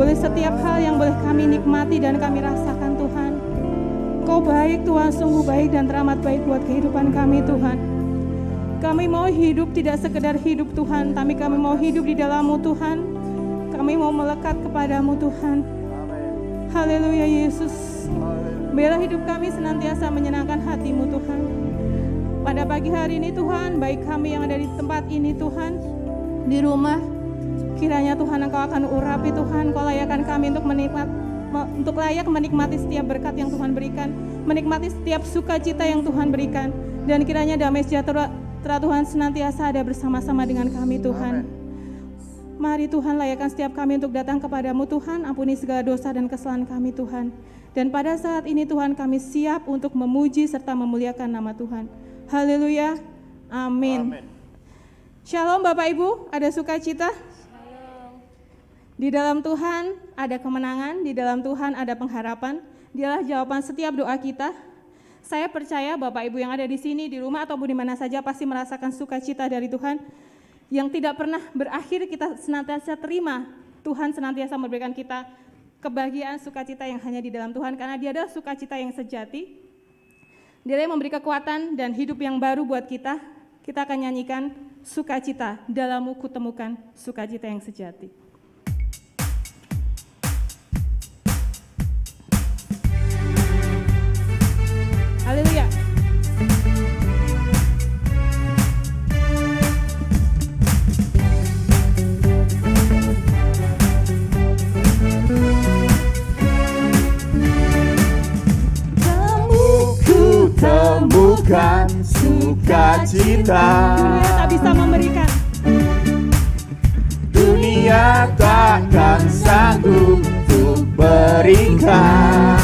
boleh setiap hal yang boleh kami nikmati dan kami rasakan Tuhan. Kau baik Tuhan, sungguh baik dan teramat baik buat kehidupan kami Tuhan. Kami mau hidup tidak sekedar hidup Tuhan, tapi kami mau hidup di dalam-Mu Tuhan. Kami mau melekat kepadamu Tuhan. Haleluya Yesus. Biarlah hidup kami senantiasa menyenangkan hati-Mu Tuhan. Pada pagi hari ini Tuhan, baik kami yang ada di tempat ini Tuhan, di rumah, kiranya Tuhan Engkau akan urapi Tuhan, Kau layakkan kami untuk layak menikmati setiap berkat yang Tuhan berikan, menikmati setiap sukacita yang Tuhan berikan, dan kiranya damai sejahtera Tuhan senantiasa ada bersama-sama dengan kami Tuhan. Mari Tuhan layakkan setiap kami untuk datang kepadamu Tuhan, ampuni segala dosa dan kesalahan kami Tuhan. Dan pada saat ini Tuhan kami siap untuk memuji serta memuliakan nama Tuhan. Haleluya, amin. Shalom Bapak Ibu, ada sukacita? Di dalam Tuhan ada kemenangan, di dalam Tuhan ada pengharapan. Dialah jawaban setiap doa kita. Saya percaya Bapak Ibu yang ada di sini, di rumah ataupun di mana saja pasti merasakan sukacita dari Tuhan yang tidak pernah berakhir. Kita senantiasa terima, Tuhan senantiasa memberikan kita kebahagiaan, sukacita yang hanya di dalam Tuhan, karena Dia adalah sukacita yang sejati. Dia yang memberi kekuatan dan hidup yang baru buat kita. Kita akan nyanyikan sukacita, dalam-Mu kutemukan sukacita yang sejati. Haleluya. Temukan sukacita. Dunia tak bisa memberikan. Dunia takkan sanggup untuk berikan.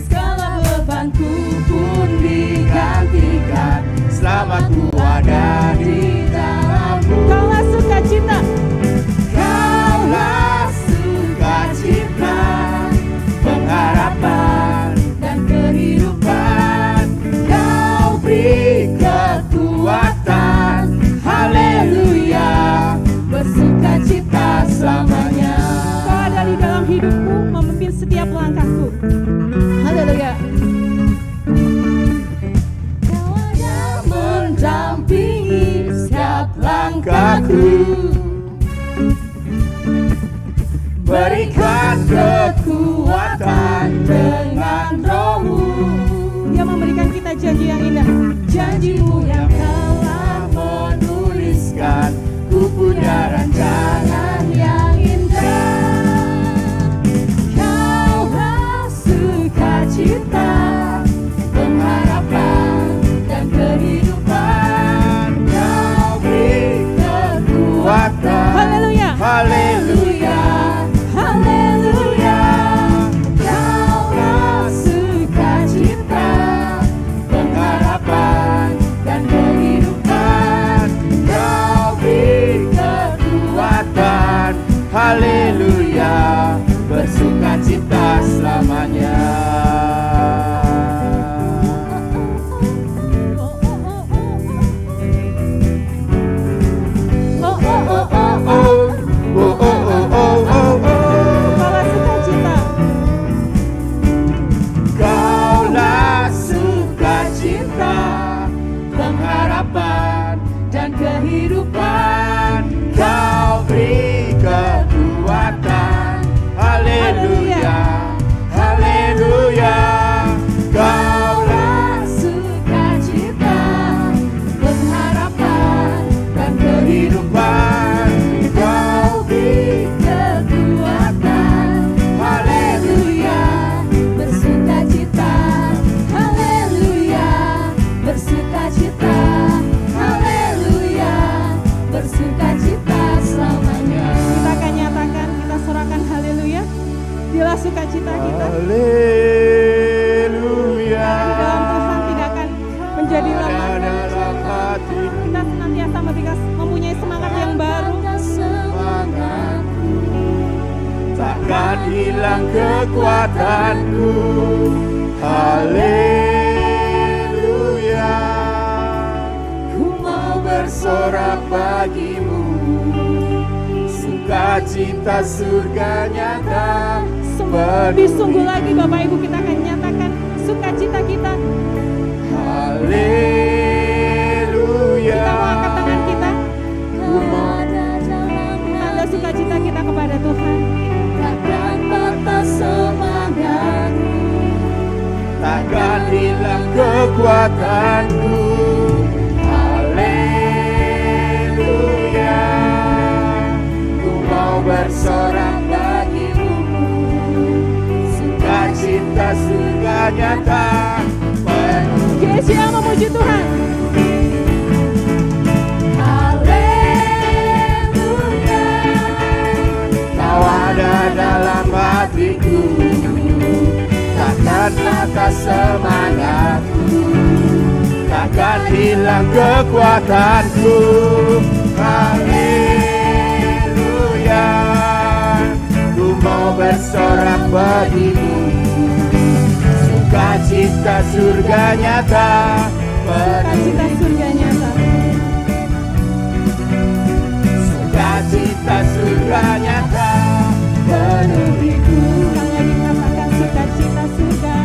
Segala bebanku pun digantikan selama ku ada di dalam-Mu. Kaulah sukacita. Kaulah sukacita, pengharapan dan kehidupan. Kau beri kekuatan, haleluya, bersukacita selamanya. Kau ada di dalam hidupku, memimpin setiap langkahku. Haleluya. Kau ada mendampingi setiap langkahku. Berikan kekuatan dengan Roh-Mu. Dia memberikan kita janji yang indah. Janji-Mu yang telah menuliskan, ku punya rancangan yang indah. Kaulah sukacita, pengharapan dan kehidupan. Kau beri kekuatan, Haleluya. haleluya, haleluya. Kaulah sukacita, pengharapan dan kehidupan. Kau beri kekuatan, haleluya, bersukacita selamanya. Oh, oh, oh, oh, oh. Oh, oh, oh, oh, oh, oh. Kaulah sukacita. Kaulah sukacita, pengharapan dan kehidupan. Kau beri kekuatan, haleluya, haleluya. Kaulah sukacita, pengharapan dan kehidupan. Kau beri kekuatan, haleluya, bersukacita, haleluya, bersukacita, haleluya, bersukacita selamanya. Kita akan nyatakan, kita sorakan haleluya. Dialah sukacita kita. Haleluya. Di dalam Tuhan tidak akan menjadi lemah. Dalam hati Kita senantiasa mempunyai semangat yang baru. semangatku, takkan hilang kekuatanku. Haleluya. Ku mau bersorak bagimu, sukacita surga nyata. Lebih sungguh lagi Bapak Ibu kita akan nyatakan sukacita kita. Haleluya. Kita mau angkat tangan kita. Tanda sukacita kita kepada Tuhan. Takkan patah semangatku, Takkan hilang kekuatanku. Haleluya. Ku mau bersorak bagimu, sukacita surga nyata. Yesus memuji Tuhan. haleluya. Kau ada dalam hatiku, takkan patah semangatku, takkan hilang kekuatanku. Haleluya. Ku mau bersorak bagimu, sukacita surga nyata. Sukacita surga nyata. Sukacita surga nyata penuhiku. Ulang lagi katakan sukacita surga.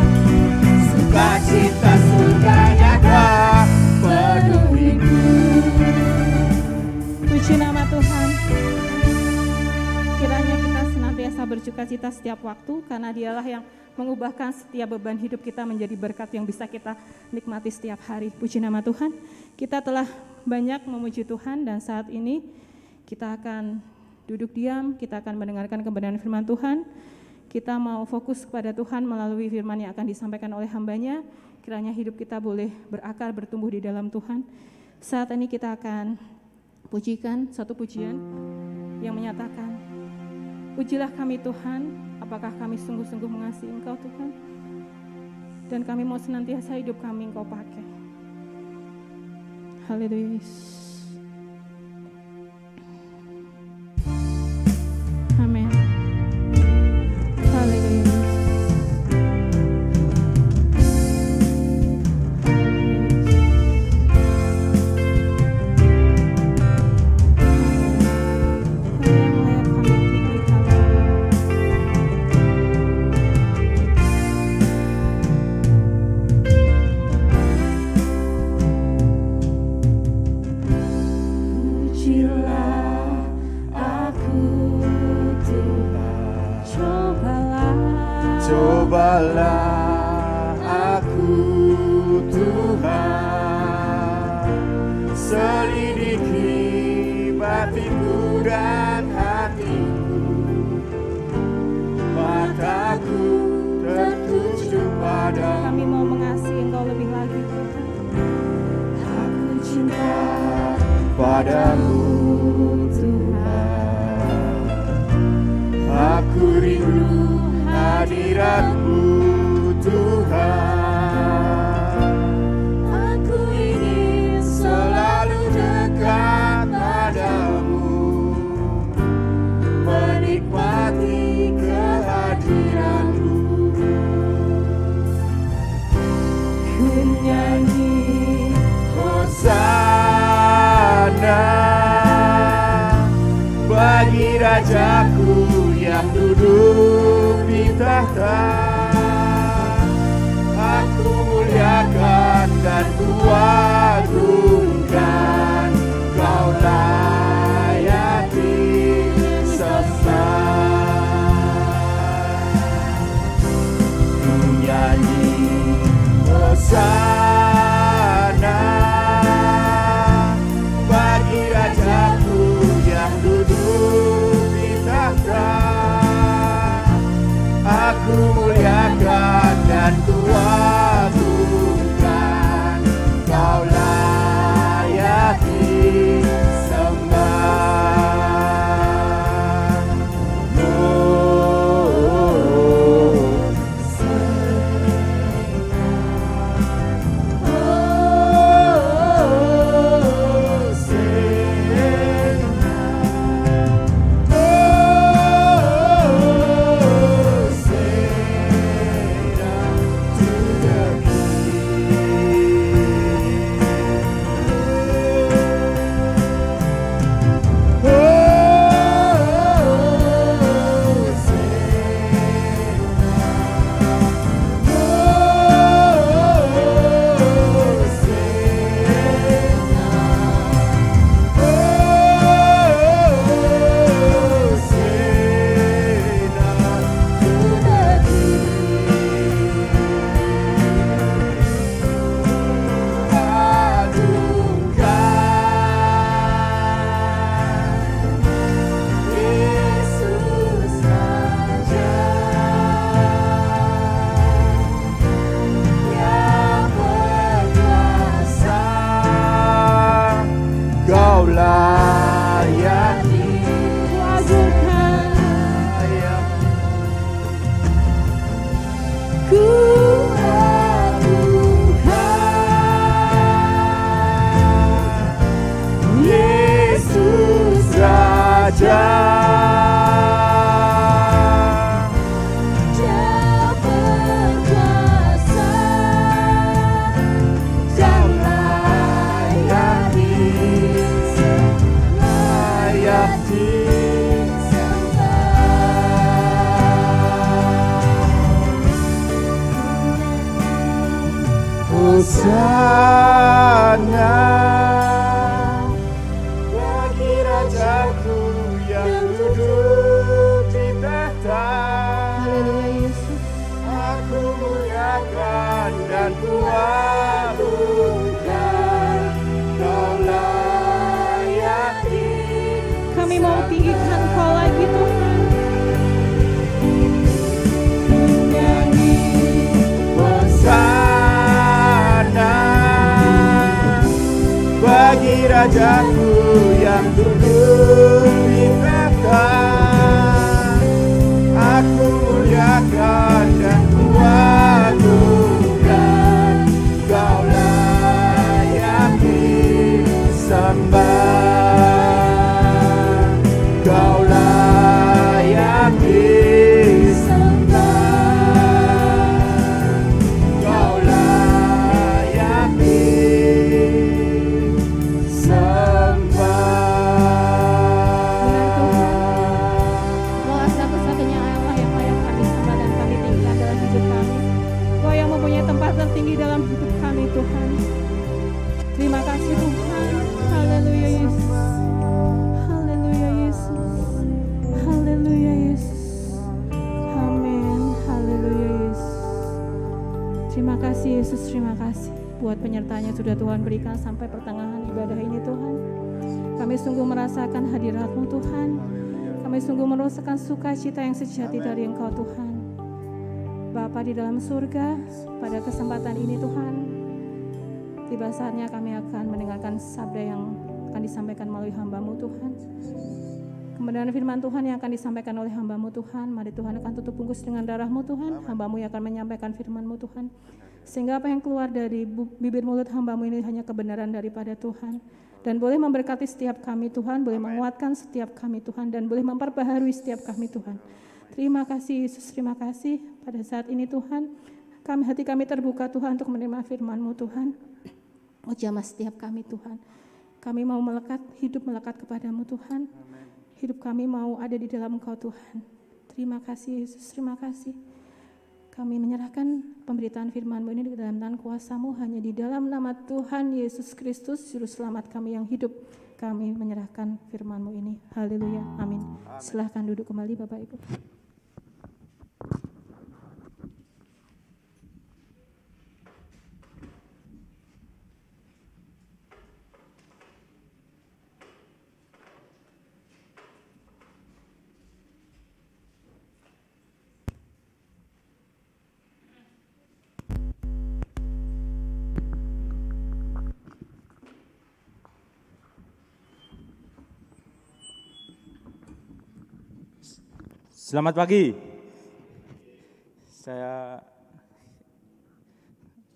Sukacita surga nyata penuhiku. Puji nama Tuhan. Kiranya kita senantiasa bersukacita setiap waktu, karena Dialah yang mengubahkan setiap beban hidup kita menjadi berkat yang bisa kita nikmati setiap hari. Puji nama Tuhan. Kita telah banyak memuji Tuhan, dan saat ini kita akan duduk diam, kita akan mendengarkan kebenaran firman Tuhan. Kita mau fokus kepada Tuhan melalui firman yang akan disampaikan oleh hamba-Nya. Kiranya hidup kita boleh berakar, bertumbuh di dalam Tuhan. Saat ini kita akan pujikan satu pujian yang menyatakan, pujilah kami Tuhan, apakah kami sungguh-sungguh mengasihi Engkau Tuhan, dan kami mau senantiasa hidup kami Engkau pakai. Haleluya. Amin. Haleluya. Cobalah aku Tuhan, selidiki batinku dan hatiku, mataku tertuju padamu. Kami mau mengasihi Engkau lebih lagi Tuhan. Aku cinta padamu Tuhan, aku rindu hadirat-Mu Tuhan. Aku ingin Selalu dekat padamu, menikmati kehadiran-Mu. Ku nyanyi Hosana bagi Rajaku yang duduk di tahta. Aku muliakan dan kuagungkan, Kau layani sembah. Ku nyanyi Hosana bagi Rajaku yang duduk di tahta. Aku muliakan dan kuagungkan, Kau layani sembah. Raja. Dia berkuasa dan layak Hosana bagi Rajaku yang duduk di tahta. Haleluya Yesus. Aku muliakan dan kuagungkan, Kau layak disembah. Kami mau tinggikan Kau lagi Tuhan. Nyanyi Hosana bagi Rajaku yang duduk di tahta. Aku muliakan dan kuagungkan, Kau layak disembah. Kau layak disembah. Kau layak disembah. Kau satu-satunya Allah yang layak kami sembah dan kami tinggikan dalam hidup kami. Kau yang mempunyai tempat tertinggi dalam hidup kami Tuhan. Terima kasih Tuhan. Haleluya Yesus. Haleluya Yesus. Haleluya Yesus. Amin. Haleluya Yesus. Terima kasih Yesus, terima kasih buat penyertanya sudah Tuhan berikan sampai pertengahan ibadah ini Tuhan. Kami sungguh merasakan hadirat-Mu Tuhan. Kami sungguh merasakan sukacita yang sejati dari Engkau Tuhan. Bapa di dalam surga, pada kesempatan ini Tuhan, tiba saatnya kami akan mendengarkan sabda yang akan disampaikan melalui hamba-Mu Tuhan. Kemudian firman Tuhan yang akan disampaikan oleh hamba-Mu Tuhan, mari Tuhan akan tutup bungkus dengan darah-Mu Tuhan, hamba-Mu yang akan menyampaikan firman-Mu Tuhan. Sehingga apa yang keluar dari bibir mulut hamba-Mu ini hanya kebenaran daripada Tuhan. Dan boleh memberkati setiap kami Tuhan, boleh menguatkan setiap kami Tuhan, dan boleh memperbaharui setiap kami Tuhan. Terima kasih Yesus, terima kasih pada saat ini Tuhan. Hati kami terbuka Tuhan untuk menerima firman-Mu Tuhan. Oh jamah setiap kami Tuhan. Kami mau melekat, hidup melekat kepadamu Tuhan. Hidup kami mau ada di dalam Engkau Tuhan. Terima kasih Yesus, terima kasih. Kami menyerahkan pemberitaan firman-Mu ini di dalam tangan kuasa-Mu, hanya di dalam nama Tuhan Yesus Kristus, Juru Selamat kami yang hidup. Kami menyerahkan firman-Mu ini. Haleluya, amin. Silahkan duduk kembali Bapak Ibu. Selamat pagi. Saya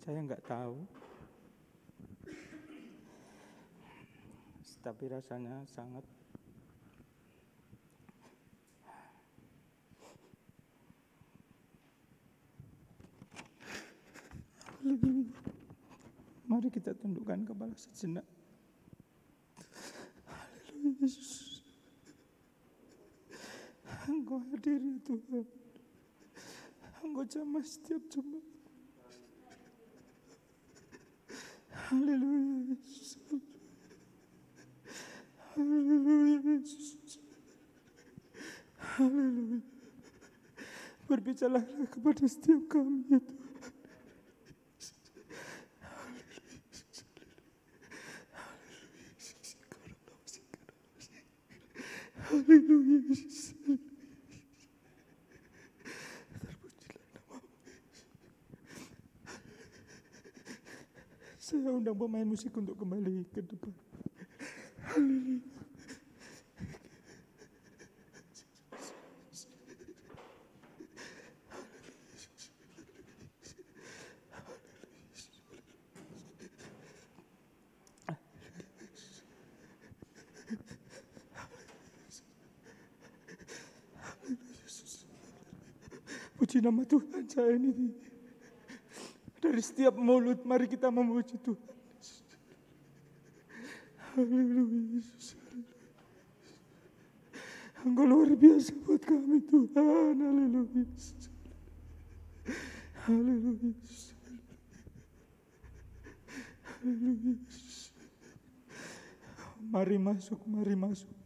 nggak tahu, tapi rasanya sangat mari kita tundukkan kepala sejenak. Haleluya Yesus. Engkau hadir ya Tuhan. Engkau jamah setiap jemaat. Haleluya Yesus. Haleluya Yesus. Haleluya. Berbicaralah kepada setiap kami ya Tuhan. Haleluya Yesus. Saya undang pemain musik untuk kembali ke depan. Haleluya. Puji nama Tuhan saya ini. Dari setiap mulut mari kita memuji Tuhan. Haleluya Yesus. Engkau luar biasa buat kami Tuhan. Haleluya. Haleluya. Haleluya. Mari masuk, mari masuk.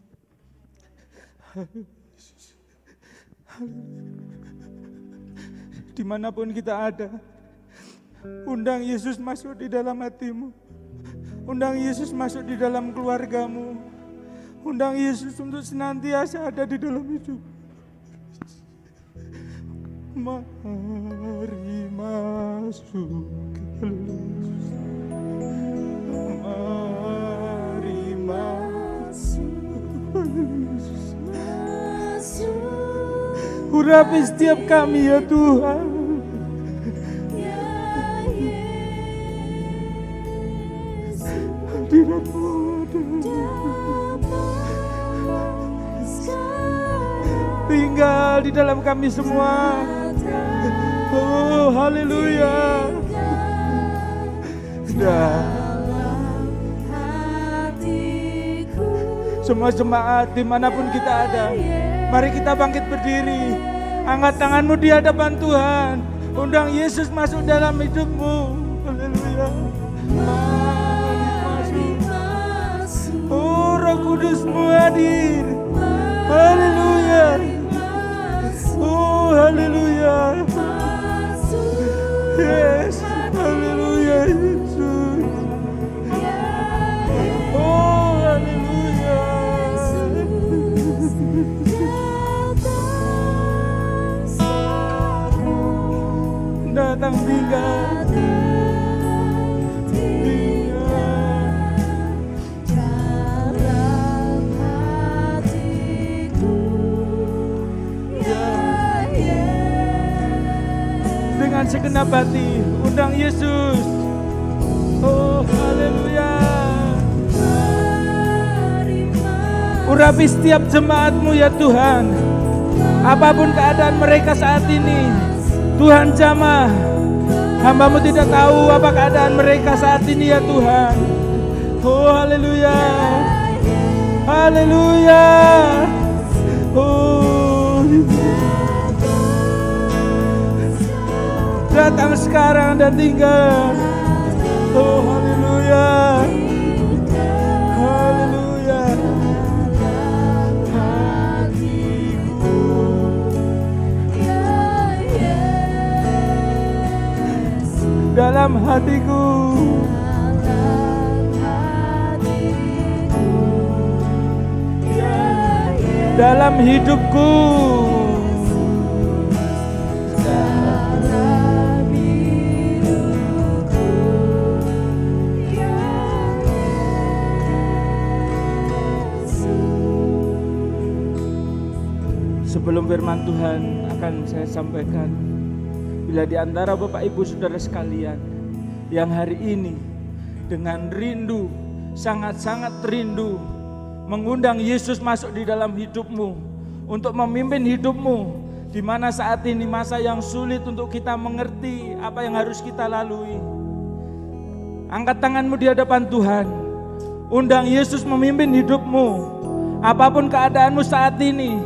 Haleluya. Dimanapun kita ada, undang Yesus masuk di dalam hatimu. Undang Yesus masuk di dalam keluargamu. Undang Yesus untuk senantiasa ada di dalam hidup. Mari masuk. Mari masuk. Urapi setiap kami ya Tuhan. Hadirat-Mu tinggal di dalam kami semua. Oh haleluya. Semua jemaat dimanapun kita ada, mari kita bangkit berdiri. Angkat tanganmu di hadapan Tuhan. Undang Yesus masuk dalam hidupmu. Haleluya. Oh Roh Kudus-Mu hadir. Haleluya. Oh haleluya. Yes. Haleluya Yesus. Oh haleluya. Datang tinggal. Dengan segenap hati, undang Yesus. Oh haleluya. Urapi setiap jemaat-Mu ya Tuhan. Apapun keadaan mereka saat ini, Tuhan jamah. Hamba-Mu tidak tahu apa keadaan mereka saat ini ya Tuhan. Oh haleluya. Haleluya. Oh datang sekarang dan tinggal. Oh haleluya. Haleluya. Dalam hatiku. Dalam hidupku. Sebelum firman Tuhan akan saya sampaikan, bila di antara Bapak Ibu Saudara sekalian yang hari ini dengan rindu, sangat-sangat rindu mengundang Yesus masuk di dalam hidupmu untuk memimpin hidupmu, di mana saat ini masa yang sulit untuk kita mengerti apa yang harus kita lalui. Angkat tanganmu di hadapan Tuhan, undang Yesus memimpin hidupmu. Apapun keadaanmu saat ini,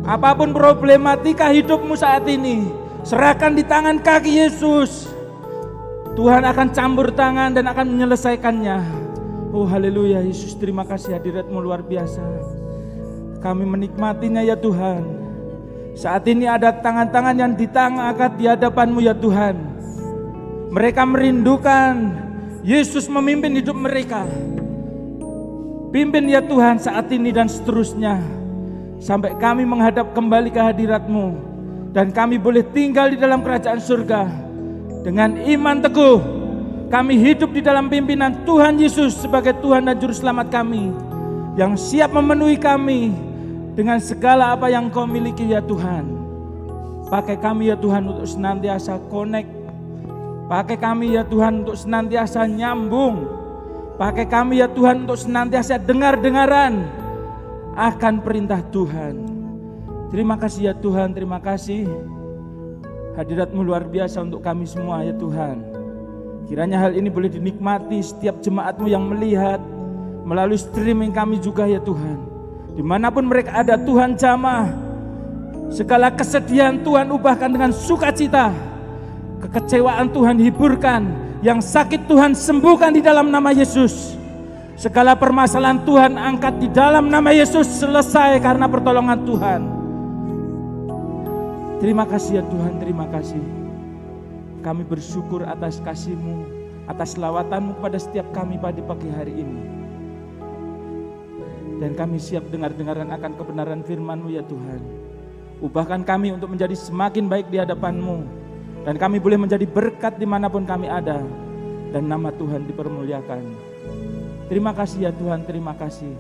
apapun problematika hidupmu saat ini, serahkan di tangan kaki Yesus. Tuhan akan campur tangan dan akan menyelesaikannya. Oh haleluya Yesus, terima kasih hadirat-Mu luar biasa. Kami menikmatinya ya Tuhan. Saat ini ada tangan-tangan yang angkat di hadapan-Mu ya Tuhan. Mereka merindukan Yesus memimpin hidup mereka. Pimpin ya Tuhan saat ini dan seterusnya, sampai kami menghadap kembali ke hadirat-Mu, dan kami boleh tinggal di dalam kerajaan surga. Dengan iman teguh kami hidup di dalam pimpinan Tuhan Yesus sebagai Tuhan dan Juru Selamat kami, yang siap memenuhi kami dengan segala apa yang Kau miliki ya Tuhan. Pakai kami ya Tuhan untuk senantiasa connect. Pakai kami ya Tuhan untuk senantiasa nyambung. Pakai kami ya Tuhan untuk senantiasa dengar-dengaran akan perintah Tuhan. Terima kasih ya Tuhan, terima kasih. Hadirat-Mu luar biasa untuk kami semua ya Tuhan. Kiranya hal ini boleh dinikmati setiap jemaat-Mu yang melihat melalui streaming kami juga ya Tuhan. Dimanapun mereka ada, Tuhan jamah segala kesedihan Tuhan ubahkan dengan sukacita. Kekecewaan Tuhan hiburkan, yang sakit Tuhan sembuhkan di dalam nama Yesus. Segala permasalahan Tuhan angkat di dalam nama Yesus, selesai karena pertolongan Tuhan. Terima kasih ya Tuhan, terima kasih. Kami bersyukur atas kasih-Mu, atas lawatan-Mu kepada setiap kami pada pagi hari ini. Dan kami siap dengar-dengaran akan kebenaran firman-Mu ya Tuhan. Ubahkan kami untuk menjadi semakin baik di hadapan-Mu. Dan kami boleh menjadi berkat dimanapun kami ada. Dan nama Tuhan dipermuliakan. Terima kasih ya Tuhan, terima kasih.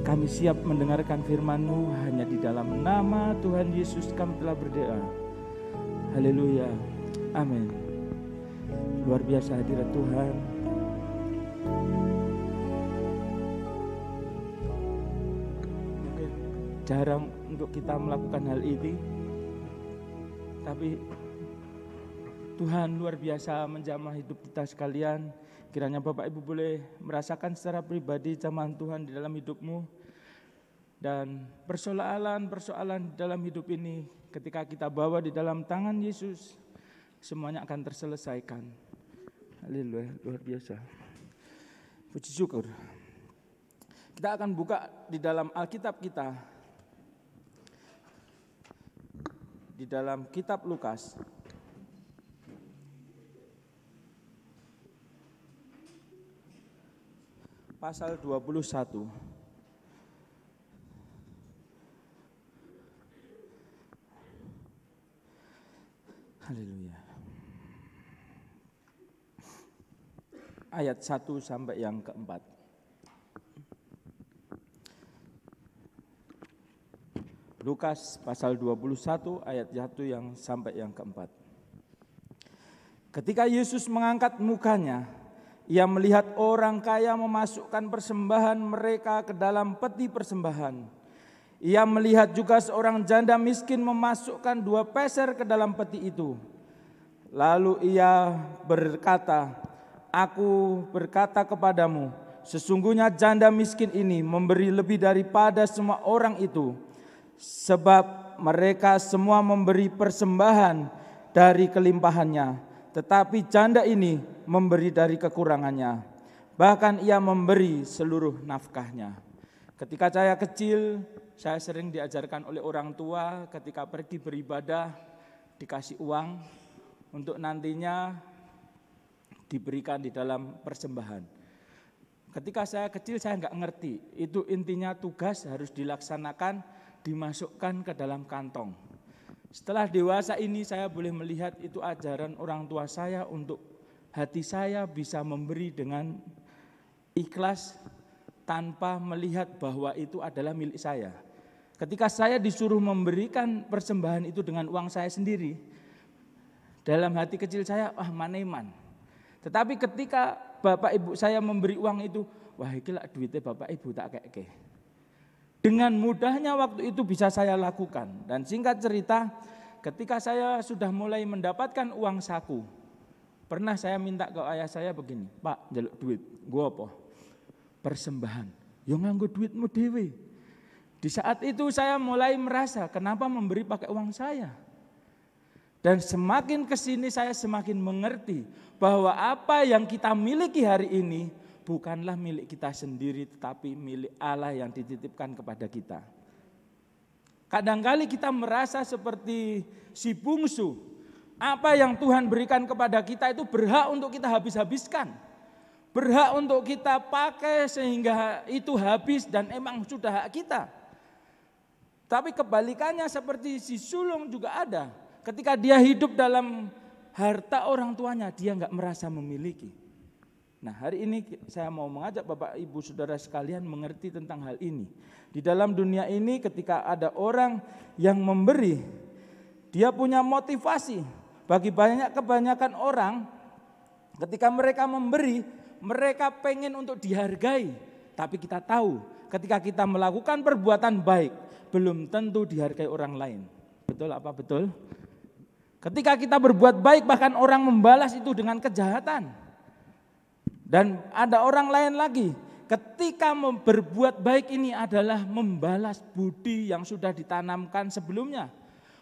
Kami siap mendengarkan firman-Mu, hanya di dalam nama Tuhan Yesus kami telah berdoa. Haleluya, amin. Luar biasa hadirat Tuhan. Mungkin jarang untuk kita melakukan hal ini, tapi Tuhan luar biasa menjamah hidup kita sekalian. Kiranya Bapak Ibu boleh merasakan secara pribadi jamahan Tuhan di dalam hidupmu. Dan persoalan-persoalan dalam hidup ini ketika kita bawa di dalam tangan Yesus, semuanya akan terselesaikan. Haleluya, luar biasa. Puji syukur. Kita akan buka di dalam Alkitab kita. Di dalam kitab Lukas. Pasal 21. Haleluya. Ayat 1 sampai yang keempat. Lukas pasal 21 ayat 1 yang sampai yang keempat. Ketika Yesus mengangkat mukanya, Ia melihat orang kaya memasukkan persembahan mereka ke dalam peti persembahan. Ia melihat juga seorang janda miskin memasukkan 2 peser ke dalam peti itu. Lalu ia berkata, "Aku berkata kepadamu, sesungguhnya janda miskin ini memberi lebih daripada semua orang itu. Sebab mereka semua memberi persembahan dari kelimpahannya. Tetapi janda ini memberi dari kekurangannya. Bahkan ia memberi seluruh nafkahnya." Ketika saya kecil, saya sering diajarkan oleh orang tua ketika pergi beribadah, dikasih uang untuk nantinya diberikan di dalam persembahan. Ketika saya kecil saya nggak ngerti, itu intinya tugas harus dilaksanakan, dimasukkan ke dalam kantong. Setelah dewasa ini saya boleh melihat itu ajaran orang tua saya untuk hati saya bisa memberi dengan ikhlas tanpa melihat bahwa itu adalah milik saya. Ketika saya disuruh memberikan persembahan itu dengan uang saya sendiri, dalam hati kecil saya, maneman. Tetapi ketika bapak ibu saya memberi uang itu, wah iki lak duitnya bapak ibu tak keke. Dengan mudahnya waktu itu bisa saya lakukan. Dan singkat cerita, ketika saya sudah mulai mendapatkan uang saku, pernah saya minta ke ayah saya begini, "Pak, njaluk duit, gua apa? Persembahan." "Yo nganggo duitmu dhewe." Di saat itu saya mulai merasa, kenapa memberi pakai uang saya? Dan semakin kesini saya semakin mengerti bahwa apa yang kita miliki hari ini bukanlah milik kita sendiri, tetapi milik Allah yang dititipkan kepada kita. Kadangkali kita merasa seperti si bungsu, apa yang Tuhan berikan kepada kita itu berhak untuk kita habis-habiskan. Berhak untuk kita pakai sehingga itu habis dan emang sudah hak kita. Tapi kebalikannya seperti si sulung juga ada. Ketika dia hidup dalam harta orang tuanya, dia enggak merasa memiliki. Nah, hari ini saya mau mengajak Bapak Ibu Saudara sekalian mengerti tentang hal ini. Di dalam dunia ini ketika ada orang yang memberi, dia punya motivasi. Bagi kebanyakan orang, ketika mereka memberi, mereka pengen untuk dihargai. Tapi kita tahu, ketika kita melakukan perbuatan baik, belum tentu dihargai orang lain. Betul apa betul? Ketika kita berbuat baik bahkan orang membalas itu dengan kejahatan. Dan ada orang lain lagi, ketika berbuat baik ini adalah membalas budi yang sudah ditanamkan sebelumnya.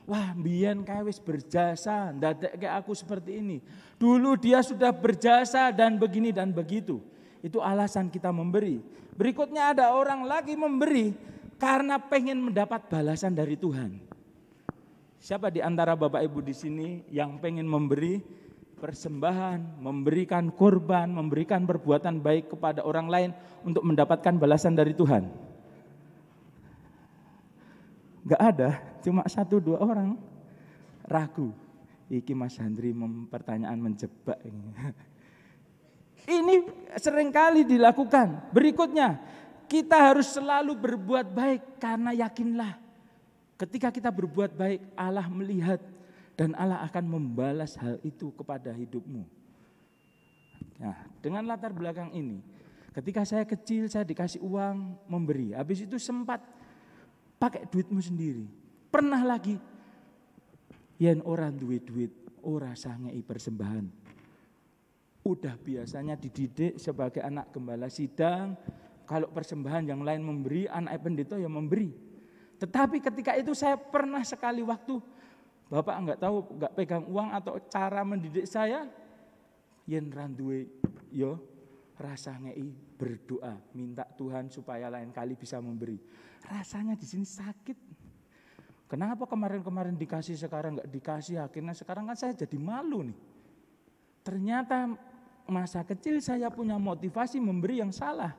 Wah, mbiyen kae wis berjasa, ndadekke aku seperti ini. Dulu dia sudah berjasa dan begini dan begitu. Itu alasan kita memberi. Berikutnya ada orang lagi memberi karena pengen mendapat balasan dari Tuhan. Siapa di antara Bapak Ibu di sini yang pengen memberi persembahan, memberikan korban, memberikan perbuatan baik kepada orang lain untuk mendapatkan balasan dari Tuhan? Enggak ada, cuma 1-2 orang ragu. Iki Mas Handri pertanyaan menjebak ini. Ini seringkali dilakukan. Berikutnya, kita harus selalu berbuat baik karena yakinlah ketika kita berbuat baik, Allah melihat dan Allah akan membalas hal itu kepada hidupmu. Nah, dengan latar belakang ini, ketika saya kecil saya dikasih uang memberi, habis itu sempat pakai duitmu sendiri. Pernah lagi, yen orang duit ora sah ngei persembahan. Udah biasanya dididik sebagai anak gembala sidang, kalau persembahan yang lain memberi, anak pendeta yang memberi. Tetapi ketika itu saya pernah sekali waktu, Bapak enggak tahu, enggak pegang uang atau cara mendidik saya, yen randuwe yo rasa ngei berdoa, minta Tuhan supaya lain kali bisa memberi. Rasanya di sini sakit. Kenapa kemarin-kemarin dikasih sekarang enggak dikasih, akhirnya sekarang kan saya jadi malu nih. Ternyata masa kecil saya punya motivasi memberi yang salah.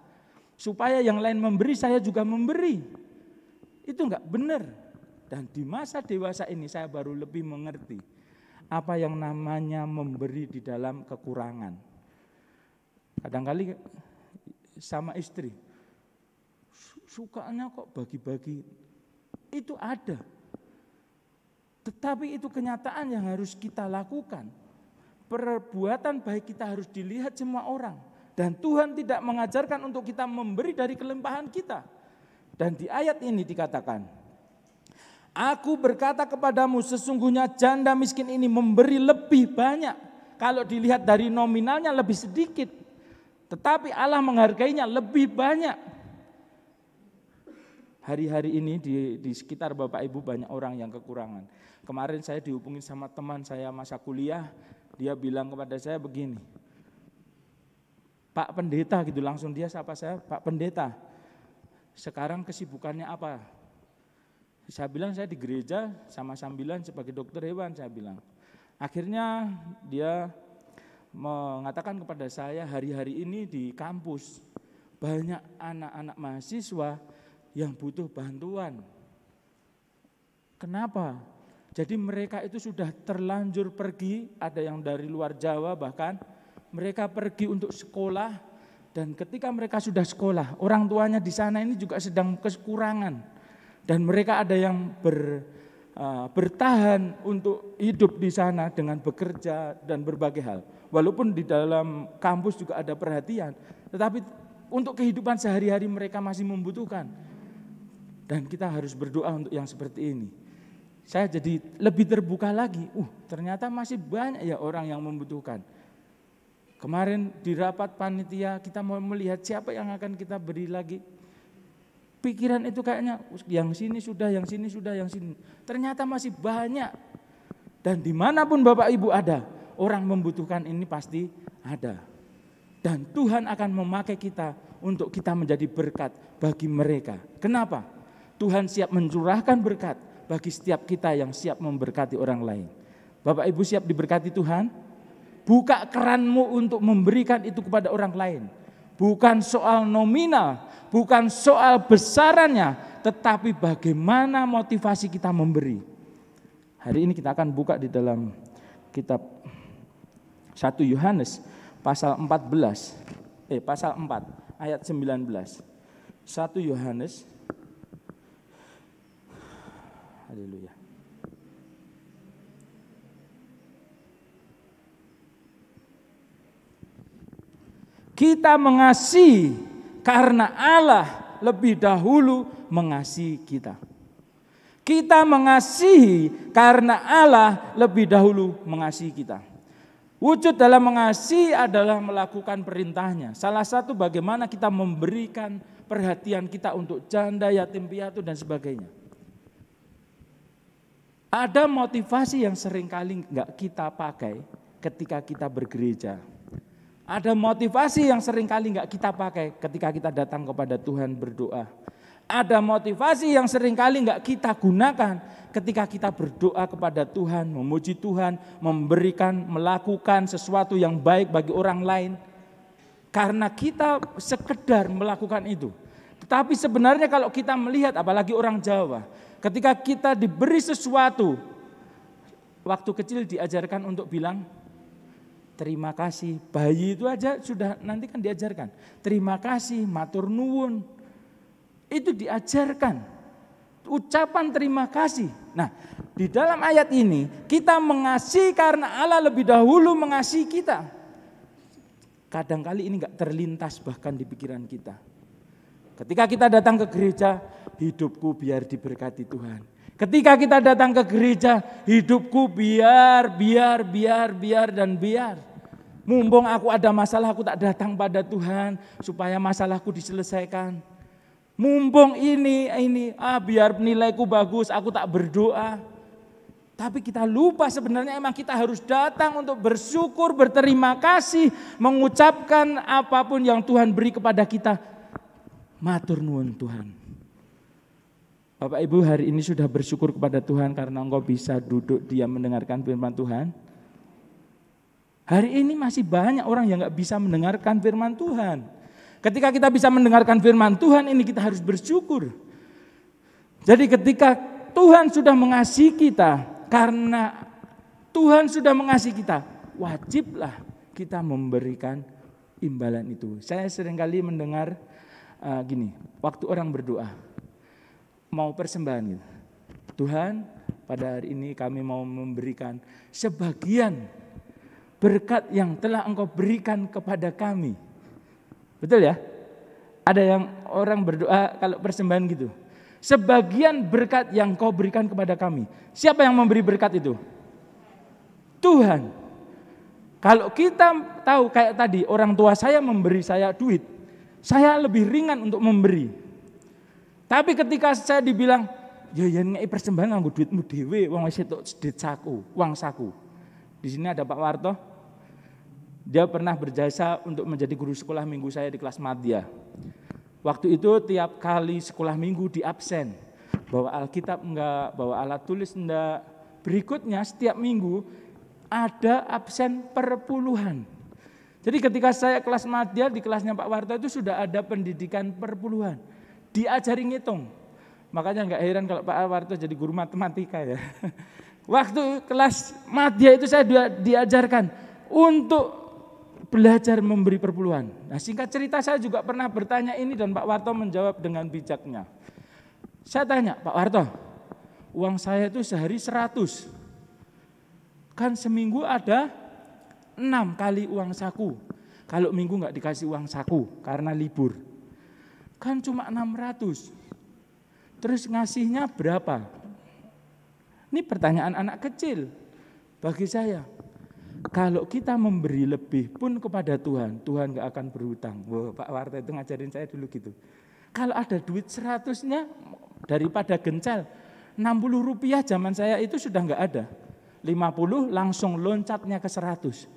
Supaya yang lain memberi, saya juga memberi. Itu enggak benar. Dan di masa dewasa ini saya baru lebih mengerti apa yang namanya memberi di dalam kekurangan. Kadang-kali sama istri, sukanya kok bagi-bagi. Itu ada. Tetapi itu kenyataan yang harus kita lakukan. Perbuatan baik kita harus dilihat semua orang. Dan Tuhan tidak mengajarkan untuk kita memberi dari kelimpahan kita. Dan di ayat ini dikatakan, aku berkata kepadamu sesungguhnya janda miskin ini memberi lebih banyak. Kalau dilihat dari nominalnya lebih sedikit. Tetapi Allah menghargainya lebih banyak. Hari-hari ini di sekitar Bapak Ibu banyak orang yang kekurangan. Kemarin saya dihubungin sama teman saya masa kuliah. Dia bilang kepada saya begini, Pak Pendeta gitu, langsung dia sapa saya, Pak Pendeta, sekarang kesibukannya apa? Saya bilang saya di gereja sama sambilan sebagai dokter hewan, saya bilang. Akhirnya dia mengatakan kepada saya, hari-hari ini di kampus banyak anak-anak mahasiswa yang butuh bantuan. Kenapa? Jadi mereka itu sudah terlanjur pergi, ada yang dari luar Jawa bahkan, mereka pergi untuk sekolah. Dan ketika mereka sudah sekolah, orang tuanya di sana ini juga sedang kekurangan. Dan mereka ada yang bertahan untuk hidup di sana dengan bekerja dan berbagai hal. Walaupun di dalam kampus juga ada perhatian, tetapi untuk kehidupan sehari-hari mereka masih membutuhkan. Dan kita harus berdoa untuk yang seperti ini. Saya jadi lebih terbuka lagi, ternyata masih banyak ya orang yang membutuhkan. Kemarin di rapat panitia kita mau melihat siapa yang akan kita beri lagi. Pikiran itu kayaknya yang sini sudah, yang sini sudah, yang sini. Ternyata masih banyak. Dan dimanapun Bapak Ibu ada, orang membutuhkan ini pasti ada. Dan Tuhan akan memakai kita untuk kita menjadi berkat bagi mereka. Kenapa? Tuhan siap mencurahkan berkat bagi setiap kita yang siap memberkati orang lain. Bapak Ibu siap diberkati Tuhan? Buka keranmu untuk memberikan itu kepada orang lain. Bukan soal nominal, bukan soal besarannya, tetapi bagaimana motivasi kita memberi. Hari ini kita akan buka di dalam kitab 1 Yohanes pasal 4 ayat 19. 1 Yohanes. Haleluya. Kita mengasihi karena Allah lebih dahulu mengasihi kita. Kita mengasihi karena Allah lebih dahulu mengasihi kita. Wujud dalam mengasihi adalah melakukan perintahnya. Salah satu bagaimana kita memberikan perhatian kita untuk janda, yatim piatu dan sebagainya. Ada motivasi yang seringkali enggak kita pakai ketika kita bergereja. Ada motivasi yang seringkali enggak kita pakai ketika kita datang kepada Tuhan berdoa. Ada motivasi yang seringkali enggak kita gunakan ketika kita berdoa kepada Tuhan, memuji Tuhan, memberikan, melakukan sesuatu yang baik bagi orang lain. Karena kita sekedar melakukan itu. Tetapi sebenarnya kalau kita melihat, apalagi orang Jawa, ketika kita diberi sesuatu, waktu kecil diajarkan untuk bilang, terima kasih. Bayi itu aja sudah nanti kan diajarkan. Terima kasih, matur nuwun. Itu diajarkan. Ucapan terima kasih. Nah, di dalam ayat ini kita mengasihi karena Allah lebih dahulu mengasihi kita. Kadang-kali ini enggak terlintas bahkan di pikiran kita. Ketika kita datang ke gereja, hidupku biar diberkati Tuhan. Ketika kita datang ke gereja, hidupku biar. Mumpung aku ada masalah, aku tak datang pada Tuhan supaya masalahku diselesaikan. Mumpung ini, biar nilaiku bagus, aku tak berdoa. Tapi kita lupa sebenarnya emang kita harus datang untuk bersyukur, berterima kasih, mengucapkan apapun yang Tuhan beri kepada kita. Matur nuwun Tuhan. Bapak Ibu hari ini sudah bersyukur kepada Tuhan karena engkau bisa duduk diam mendengarkan firman Tuhan. Hari ini masih banyak orang yang gak bisa mendengarkan firman Tuhan. Ketika kita bisa mendengarkan firman Tuhan ini kita harus bersyukur. Jadi ketika Tuhan sudah mengasihi kita, karena Tuhan sudah mengasihi kita, wajiblah kita memberikan imbalan itu. Saya seringkali mendengar gini, waktu orang berdoa, mau persembahan gitu. Tuhan, pada hari ini kami mau memberikan sebagian berkat yang telah Engkau berikan kepada kami. Betul ya? Ada yang orang berdoa kalau persembahan gitu. Sebagian berkat yang Kau berikan kepada kami. Siapa yang memberi berkat itu? Tuhan. Kalau kita tahu kayak tadi orang tua saya memberi saya duit, saya lebih ringan untuk memberi. Tapi ketika saya dibilang, ya ngei persembahan nganggo duitmu dhewe, wong wis entuk sedit saku, uang saku. Di sini ada Pak Warto. Dia pernah berjasa untuk menjadi guru sekolah minggu saya di kelas madya. Waktu itu tiap kali sekolah minggu di absen. Bawa Alkitab enggak, bawa alat tulis enggak. Berikutnya setiap minggu ada absen perpuluhan. Jadi ketika saya kelas madya di kelasnya Pak Warto itu sudah ada pendidikan perpuluhan. Diajari ngitung. Makanya enggak heran kalau Pak Warto jadi guru matematika ya. Waktu kelas madya itu saya diajarkan untuk belajar memberi perpuluhan. Nah, singkat cerita saya juga pernah bertanya ini dan Pak Warto menjawab dengan bijaknya. Saya tanya, Pak Warto, uang saya itu sehari 100. Kan seminggu ada 6 kali uang saku. Kalau minggu enggak dikasih uang saku karena libur. Kan cuma 600. Terus ngasihnya berapa? Ini pertanyaan anak kecil bagi saya. Kalau kita memberi lebih pun kepada Tuhan, Tuhan gak akan berhutang. Wah, Pak Warta itu ngajarin saya dulu gitu. Kalau ada duit 100-nya daripada gencel, 60 rupiah zaman saya itu sudah gak ada. 50 langsung loncatnya ke 100.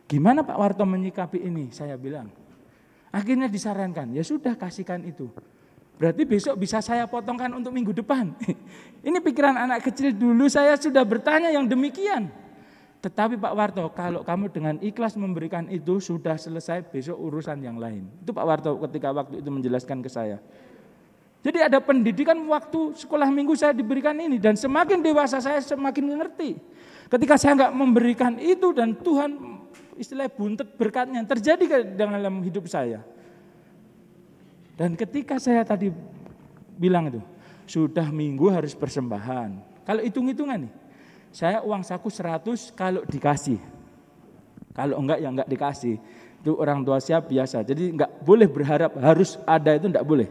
Gimana Pak Warto menyikapi ini? Saya bilang. Akhirnya disarankan, ya sudah kasihkan itu. Berarti besok bisa saya potongkan untuk minggu depan. Ini pikiran anak kecil dulu saya sudah bertanya yang demikian. Tetapi Pak Warto, kalau kamu dengan ikhlas memberikan itu sudah selesai, besok urusan yang lain. Itu Pak Warto ketika waktu itu menjelaskan ke saya. Jadi ada pendidikan waktu sekolah minggu saya diberikan ini. Dan semakin dewasa saya semakin mengerti. Ketika saya enggak memberikan itu dan Tuhan istilahnya buntet berkatnya terjadi dalam hidup saya. Dan ketika saya tadi bilang itu, sudah minggu harus persembahan. Kalau hitung-hitungan nih. Saya uang saku 100 kalau dikasih. Kalau enggak ya enggak dikasih. Itu orang tua saya biasa. Jadi enggak boleh berharap harus ada, itu enggak boleh.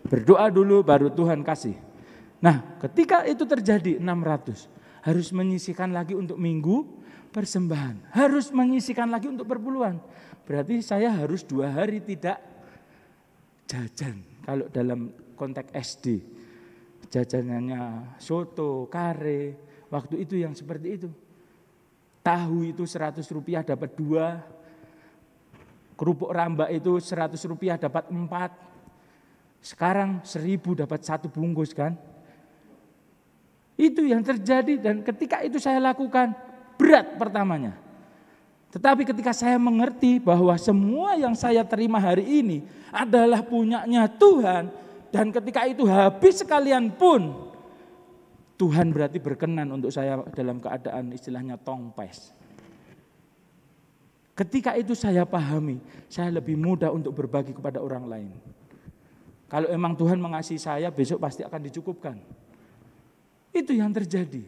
Berdoa dulu baru Tuhan kasih. Nah, ketika itu terjadi 600, harus menyisihkan lagi untuk minggu persembahan, harus menyisihkan lagi untuk perpuluhan. Berarti saya harus 2 hari tidak jajan. Kalau dalam konteks SD, jajanannya soto, kare, waktu itu yang seperti itu. Tahu itu 100 rupiah dapat 2, kerupuk rambak itu 100 rupiah dapat 4, sekarang 1000 dapat 1 bungkus kan. Itu yang terjadi dan ketika itu saya lakukan berat pertamanya. Tetapi ketika saya mengerti bahwa semua yang saya terima hari ini adalah punyanya Tuhan dan ketika itu habis sekalian pun Tuhan berarti berkenan untuk saya dalam keadaan istilahnya tongpes. Ketika itu saya pahami, saya lebih mudah untuk berbagi kepada orang lain. Kalau emang Tuhan mengasihi saya, besok pasti akan dicukupkan. Itu yang terjadi.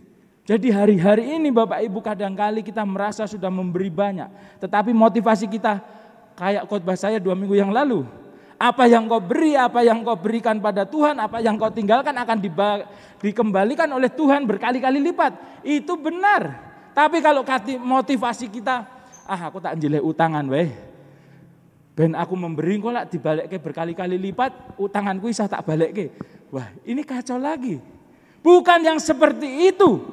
Jadi hari-hari ini Bapak Ibu kadangkali kita merasa sudah memberi banyak. Tetapi motivasi kita kayak khotbah saya 2 minggu yang lalu. Apa yang kau beri, apa yang kau berikan pada Tuhan, apa yang kau tinggalkan akan dikembalikan oleh Tuhan berkali-kali lipat. Itu benar. Tapi kalau motivasi kita, aku tak njileh utangan weh. Ben aku memberi kok lak dibalekke berkali-kali lipat, utanganku isah tak balekke. Wah, ini kacau lagi. Bukan yang seperti itu.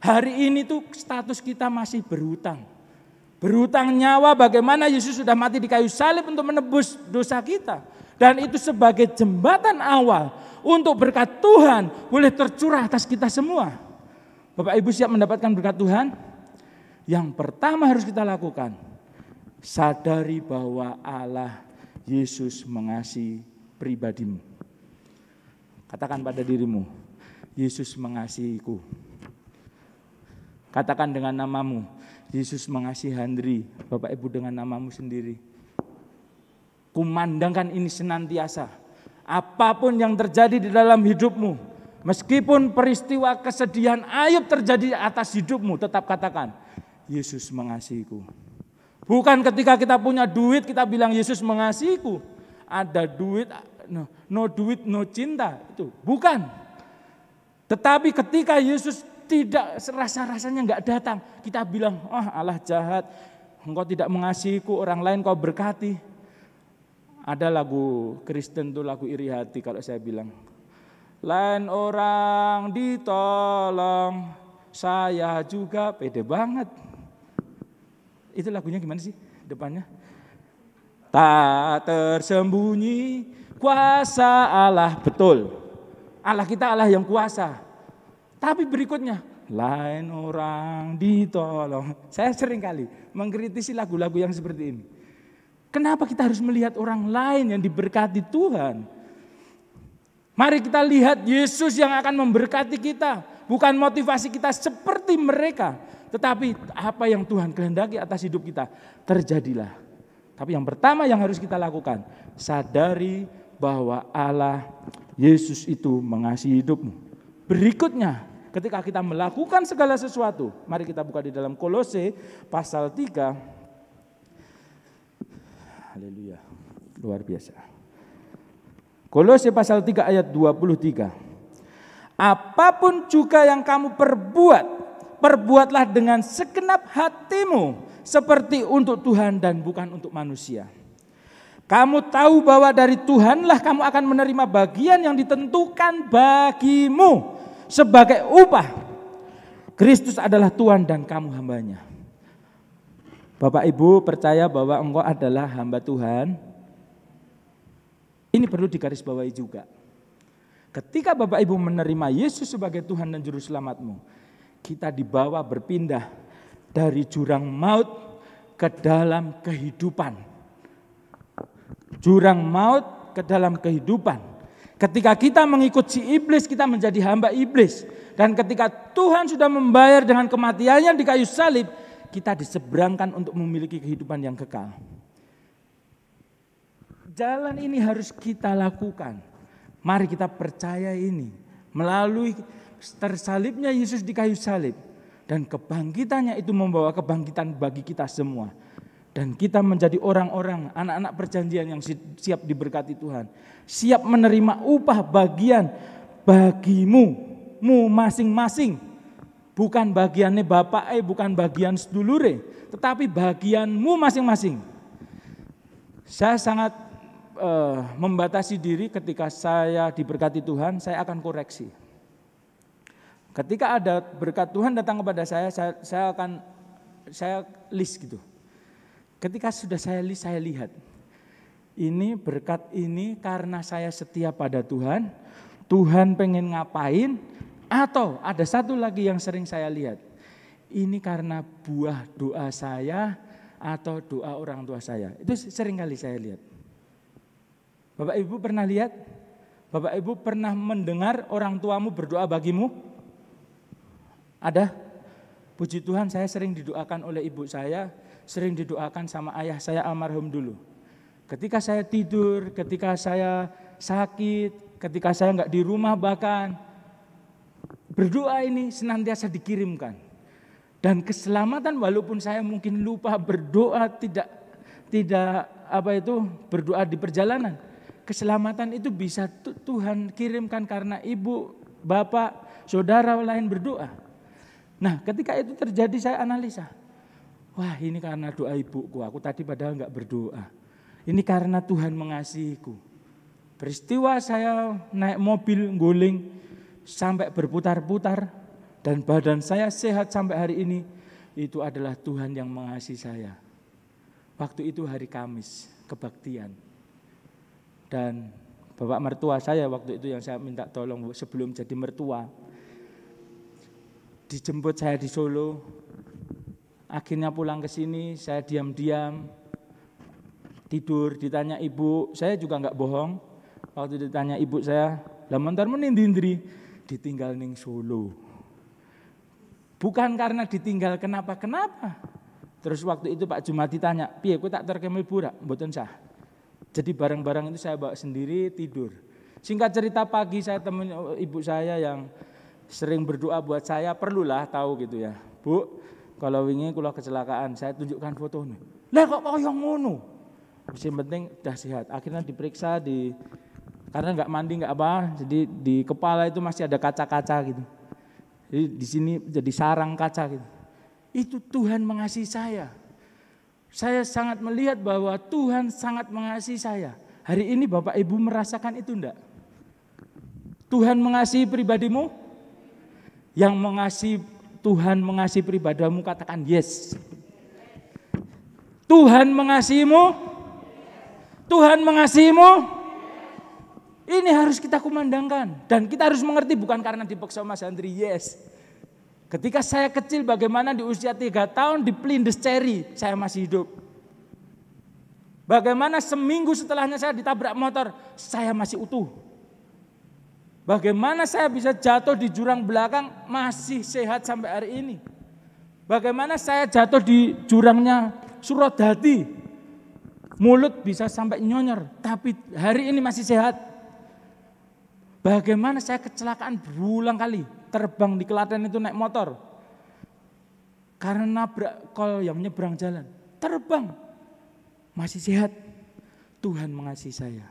Hari ini tuh status kita masih berhutang. Berhutang nyawa bagaimana Yesus sudah mati di kayu salib untuk menebus dosa kita. Dan itu sebagai jembatan awal untuk berkat Tuhan boleh tercurah atas kita semua. Bapak Ibu siap mendapatkan berkat Tuhan? Yang pertama harus kita lakukan, sadari bahwa Allah Yesus mengasihi pribadimu. Katakan pada dirimu, Yesus mengasihiku. Katakan dengan namamu, Yesus mengasihi Handri, Bapak Ibu dengan namamu sendiri. Kumandangkan ini senantiasa. Apapun yang terjadi di dalam hidupmu, meskipun peristiwa kesedihan Ayub terjadi atas hidupmu, tetap katakan, Yesus mengasihiku. Bukan ketika kita punya duit kita bilang Yesus mengasihiku. Ada duit, no duit, no cinta. Itu bukan. Tetapi ketika Yesus tidak rasa-rasanya enggak datang, kita bilang, Allah jahat, engkau tidak mengasihiku, orang lain kau berkati. Ada lagu Kristen tuh lagu iri hati kalau saya bilang. Lain orang ditolong, saya juga pede banget. Itu lagunya gimana sih depannya? Tak tersembunyi kuasa Allah, betul. Allah kita Allah yang kuasa. Tapi berikutnya, lain orang ditolong. Saya sering kali mengkritisi lagu-lagu yang seperti ini. Kenapa kita harus melihat orang lain yang diberkati Tuhan? Mari kita lihat Yesus yang akan memberkati kita. Bukan motivasi kita seperti mereka. Tetapi apa yang Tuhan kehendaki atas hidup kita, terjadilah. Tapi yang pertama yang harus kita lakukan, sadari bahwa Allah Yesus itu mengasihi hidupmu. Berikutnya, ketika kita melakukan segala sesuatu, mari kita buka di dalam Kolose pasal 3. Haleluya, luar biasa. Kolose pasal 3 ayat 23. Apapun juga yang kamu perbuat, perbuatlah dengan segenap hatimu seperti untuk Tuhan dan bukan untuk manusia. Kamu tahu bahwa dari Tuhanlah kamu akan menerima bagian yang ditentukan bagimu sebagai upah. Kristus adalah Tuhan dan kamu hambanya. Bapak Ibu percaya bahwa engkau adalah hamba Tuhan? Ini perlu digarisbawahi juga. Ketika Bapak Ibu menerima Yesus sebagai Tuhan dan Juru Selamatmu, kita dibawa berpindah dari jurang maut ke dalam kehidupan. Jurang maut ke dalam kehidupan. Ketika kita mengikuti iblis, kita menjadi hamba iblis. Dan ketika Tuhan sudah membayar dengan kematiannya di kayu salib, kita diseberangkan untuk memiliki kehidupan yang kekal. Jalan ini harus kita lakukan. Mari kita percaya ini. Melalui tersalibnya Yesus di kayu salib. Dan kebangkitannya itu membawa kebangkitan bagi kita semua. Dan kita menjadi orang-orang, anak-anak perjanjian yang siap diberkati Tuhan. Siap menerima upah bagian bagimu, mu masing-masing. Bukan bagiannya bapak, bukan bagian sedulure, tetapi bagianmu masing-masing. Saya sangat membatasi diri ketika saya diberkati Tuhan, saya akan koreksi. Ketika ada berkat Tuhan datang kepada saya list gitu. Ketika sudah saya list, saya lihat. Ini berkat ini karena saya setia pada Tuhan, Tuhan pengen ngapain, atau ada satu lagi yang sering saya lihat. Ini karena buah doa saya atau doa orang tua saya. Itu sering kali saya lihat. Bapak Ibu pernah lihat? Bapak Ibu pernah mendengar orang tuamu berdoa bagimu? Ada? Puji Tuhan, saya sering didoakan oleh ibu saya, sering didoakan sama ayah saya almarhum dulu. Ketika saya tidur, ketika saya sakit, ketika saya enggak di rumah bahkan, berdoa ini senantiasa dikirimkan. Dan keselamatan walaupun saya mungkin lupa berdoa, tidak berdoa di perjalanan. Keselamatan itu bisa Tuhan kirimkan karena ibu, bapak, saudara lain berdoa. Nah, ketika itu terjadi saya analisa. Wah, ini karena doa ibuku. Aku tadi padahal enggak berdoa. Ini karena Tuhan mengasihiku. Peristiwa saya naik mobil guling sampai berputar-putar dan badan saya sehat sampai hari ini, itu adalah Tuhan yang mengasihi saya. Waktu itu hari Kamis, kebaktian. Dan bapak mertua saya waktu itu yang saya minta tolong sebelum jadi mertua, dijemput saya di Solo, akhirnya pulang ke sini, saya diam-diam, tidur, ditanya ibu, saya juga enggak bohong, waktu ditanya ibu saya, lah montar menindindri, ditinggal ning Solo. Bukan karena ditinggal kenapa, terus waktu itu Pak Jumadi tanya, piye kowe tak terkemil burak, mboten sah. Jadi barang-barang itu saya bawa sendiri, tidur. Singkat cerita pagi saya temuin ibu saya yang sering berdoa buat saya, perlulah tahu gitu ya. Bu, kalau wingi kula kecelakaan, saya tunjukkan fotonya. Lah kok koyo ngono? Yang penting udah sehat. Akhirnya diperiksa karena enggak mandi enggak apa, jadi di kepala itu masih ada kaca-kaca gitu. Jadi di sini jadi sarang kaca gitu. Itu Tuhan mengasihi saya. Saya sangat melihat bahwa Tuhan sangat mengasihi saya. Hari ini Bapak Ibu merasakan itu enggak? Tuhan mengasihi pribadimu? Yang mengasihi Tuhan mengasihi pribadimu katakan yes. Tuhan mengasihimu? Tuhan mengasihimu? Ini harus kita kumandangkan. Dan kita harus mengerti bukan karena dipaksa Mas Andri, yes. Ketika saya kecil bagaimana di usia 3 tahun di Plindes Cherry saya masih hidup. Bagaimana seminggu setelahnya saya ditabrak motor, saya masih utuh. Bagaimana saya bisa jatuh di jurang belakang masih sehat sampai hari ini. Bagaimana saya jatuh di jurangnya Surodadi, mulut bisa sampai nyonyor, tapi hari ini masih sehat. Bagaimana saya kecelakaan berulang kali, terbang di Klaten itu naik motor. Karena nabrak kol yang nyebrang jalan, terbang, masih sehat. Tuhan mengasihi saya.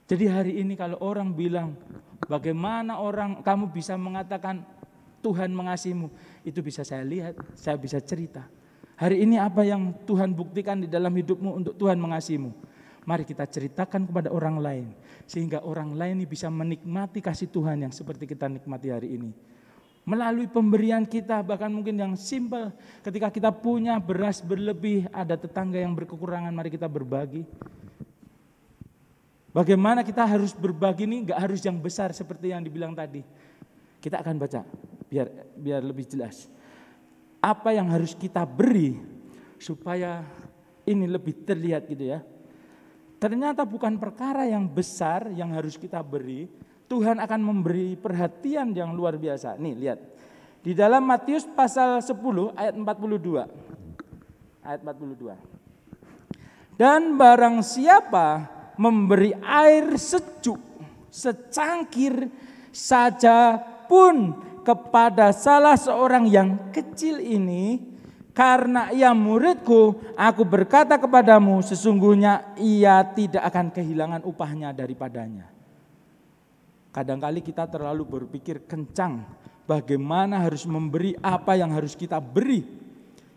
Jadi hari ini kalau orang bilang, bagaimana kamu bisa mengatakan Tuhan mengasihimu, itu bisa saya lihat, saya bisa cerita. Hari ini apa yang Tuhan buktikan di dalam hidupmu untuk Tuhan mengasihimu? Mari kita ceritakan kepada orang lain, sehingga orang lain ini bisa menikmati kasih Tuhan yang seperti kita nikmati hari ini. Melalui pemberian kita, bahkan mungkin yang simpel, ketika kita punya beras berlebih, ada tetangga yang berkekurangan, mari kita berbagi. Bagaimana kita harus berbagi ini, gak harus yang besar seperti yang dibilang tadi. Kita akan baca, biar lebih jelas. Apa yang harus kita beri, supaya ini lebih terlihat gitu ya. Ternyata bukan perkara yang besar yang harus kita beri, Tuhan akan memberi perhatian yang luar biasa. Nih lihat, di dalam Matius pasal 10 ayat 42. Ayat 42. Dan barang siapa memberi air sejuk secangkir saja pun kepada salah seorang yang kecil ini, karena ia muridku, aku berkata kepadamu, sesungguhnya ia tidak akan kehilangan upahnya daripadanya. Kadangkali kita terlalu berpikir kencang bagaimana harus memberi, apa yang harus kita beri.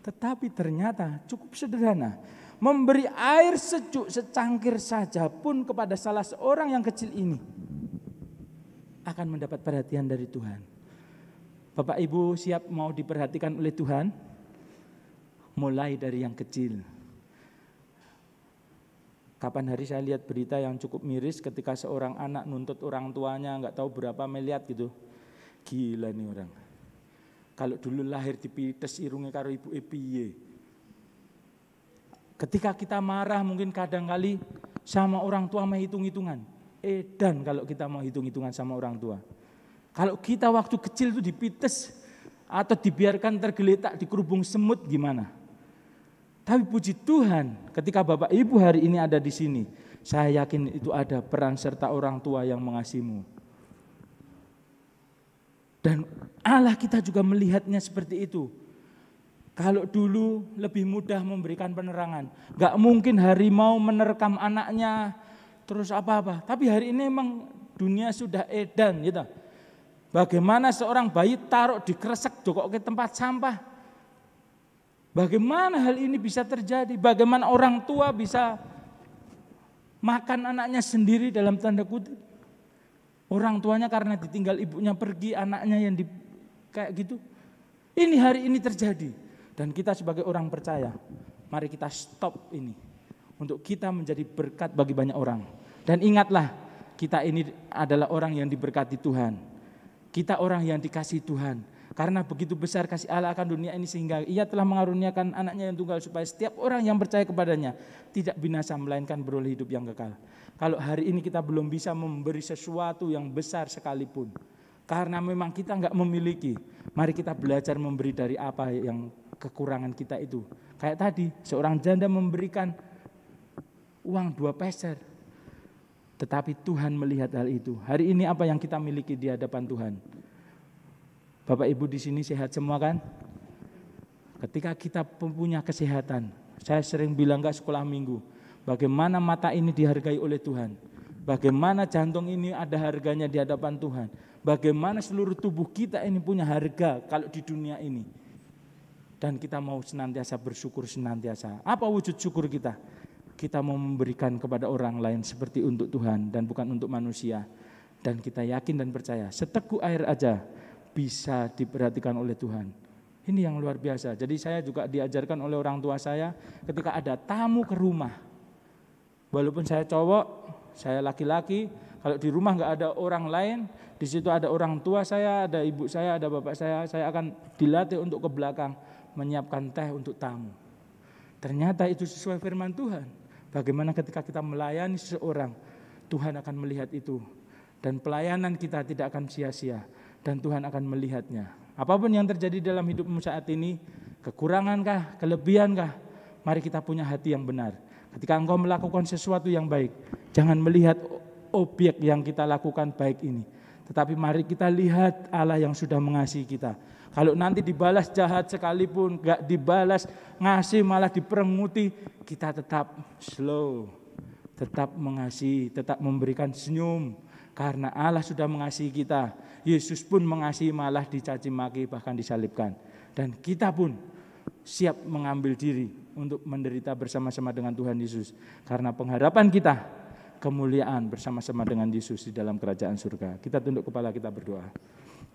Tetapi ternyata cukup sederhana. Memberi air sejuk secangkir saja pun kepada salah seorang yang kecil ini akan mendapat perhatian dari Tuhan. Bapak Ibu siap mau diperhatikan oleh Tuhan? Mulai dari yang kecil. Kapan hari saya lihat berita yang cukup miris ketika seorang anak nuntut orang tuanya nggak tahu berapa miliar gitu. Gila nih orang. Kalau dulu lahir dipites irunge karo ibu piye. Ketika kita marah mungkin kadang-kali sama orang tua mau hitung-hitungan. Edan kalau kita mau hitung-hitungan sama orang tua. Kalau kita waktu kecil itu dipites atau dibiarkan tergeletak di kerubung semut gimana? Tapi puji Tuhan ketika Bapak Ibu hari ini ada di sini, saya yakin itu ada peran serta orang tua yang mengasihimu. Dan Allah kita juga melihatnya seperti itu. Kalau dulu lebih mudah memberikan penerangan. Gak mungkin harimau menerkam anaknya terus apa-apa. Tapi hari ini memang dunia sudah edan gitu. Bagaimana seorang bayi taruh di kresek jokok ke tempat sampah. Bagaimana hal ini bisa terjadi? Bagaimana orang tua bisa makan anaknya sendiri dalam tanda kutip. Orang tuanya karena ditinggal ibunya pergi, anaknya yang kayak gitu. Ini hari ini terjadi. Dan kita sebagai orang percaya, mari kita stop ini. Untuk kita menjadi berkat bagi banyak orang. Dan ingatlah, kita ini adalah orang yang diberkati Tuhan. Kita orang yang dikasihi Tuhan. Karena begitu besar kasih Allah akan dunia ini sehingga Ia telah mengaruniakan anaknya yang tunggal supaya setiap orang yang percaya kepadanya tidak binasa melainkan beroleh hidup yang kekal. Kalau hari ini kita belum bisa memberi sesuatu yang besar sekalipun, karena memang kita enggak memiliki, mari kita belajar memberi dari apa yang kekurangan kita itu. Kayak tadi seorang janda memberikan uang 2 peser. Tetapi Tuhan melihat hal itu. Hari ini apa yang kita miliki di hadapan Tuhan? Bapak Ibu di sini sehat semua kan? Ketika kita punya kesehatan, saya sering bilang gak sekolah minggu, bagaimana mata ini dihargai oleh Tuhan, bagaimana jantung ini ada harganya di hadapan Tuhan, bagaimana seluruh tubuh kita ini punya harga kalau di dunia ini. Dan kita mau senantiasa bersyukur senantiasa. Apa wujud syukur kita? Kita mau memberikan kepada orang lain seperti untuk Tuhan dan bukan untuk manusia. Dan kita yakin dan percaya, seteguk air aja bisa diperhatikan oleh Tuhan. Ini yang luar biasa. Jadi saya juga diajarkan oleh orang tua saya ketika ada tamu ke rumah. Walaupun saya cowok, saya laki-laki, kalau di rumah nggak ada orang lain, di situ ada orang tua saya, ada ibu saya, ada bapak saya akan dilatih untuk ke belakang menyiapkan teh untuk tamu. Ternyata itu sesuai firman Tuhan. Bagaimana ketika kita melayani seseorang, Tuhan akan melihat itu. Dan pelayanan kita tidak akan sia-sia. Dan Tuhan akan melihatnya. Apapun yang terjadi dalam hidupmu saat ini, kekurangankah, kelebihankah, mari kita punya hati yang benar. Ketika engkau melakukan sesuatu yang baik, jangan melihat objek yang kita lakukan baik ini. Tetapi mari kita lihat Allah yang sudah mengasihi kita. Kalau nanti dibalas jahat sekalipun, gak dibalas, ngasih malah diperenguti, kita tetap slow, tetap mengasihi, tetap memberikan senyum. Karena Allah sudah mengasihi kita, Yesus pun mengasihi malah dicaci maki bahkan disalibkan. Dan kita pun siap mengambil diri untuk menderita bersama-sama dengan Tuhan Yesus. Karena pengharapan kita, kemuliaan bersama-sama dengan Yesus di dalam kerajaan surga. Kita tunduk kepala, kita berdoa.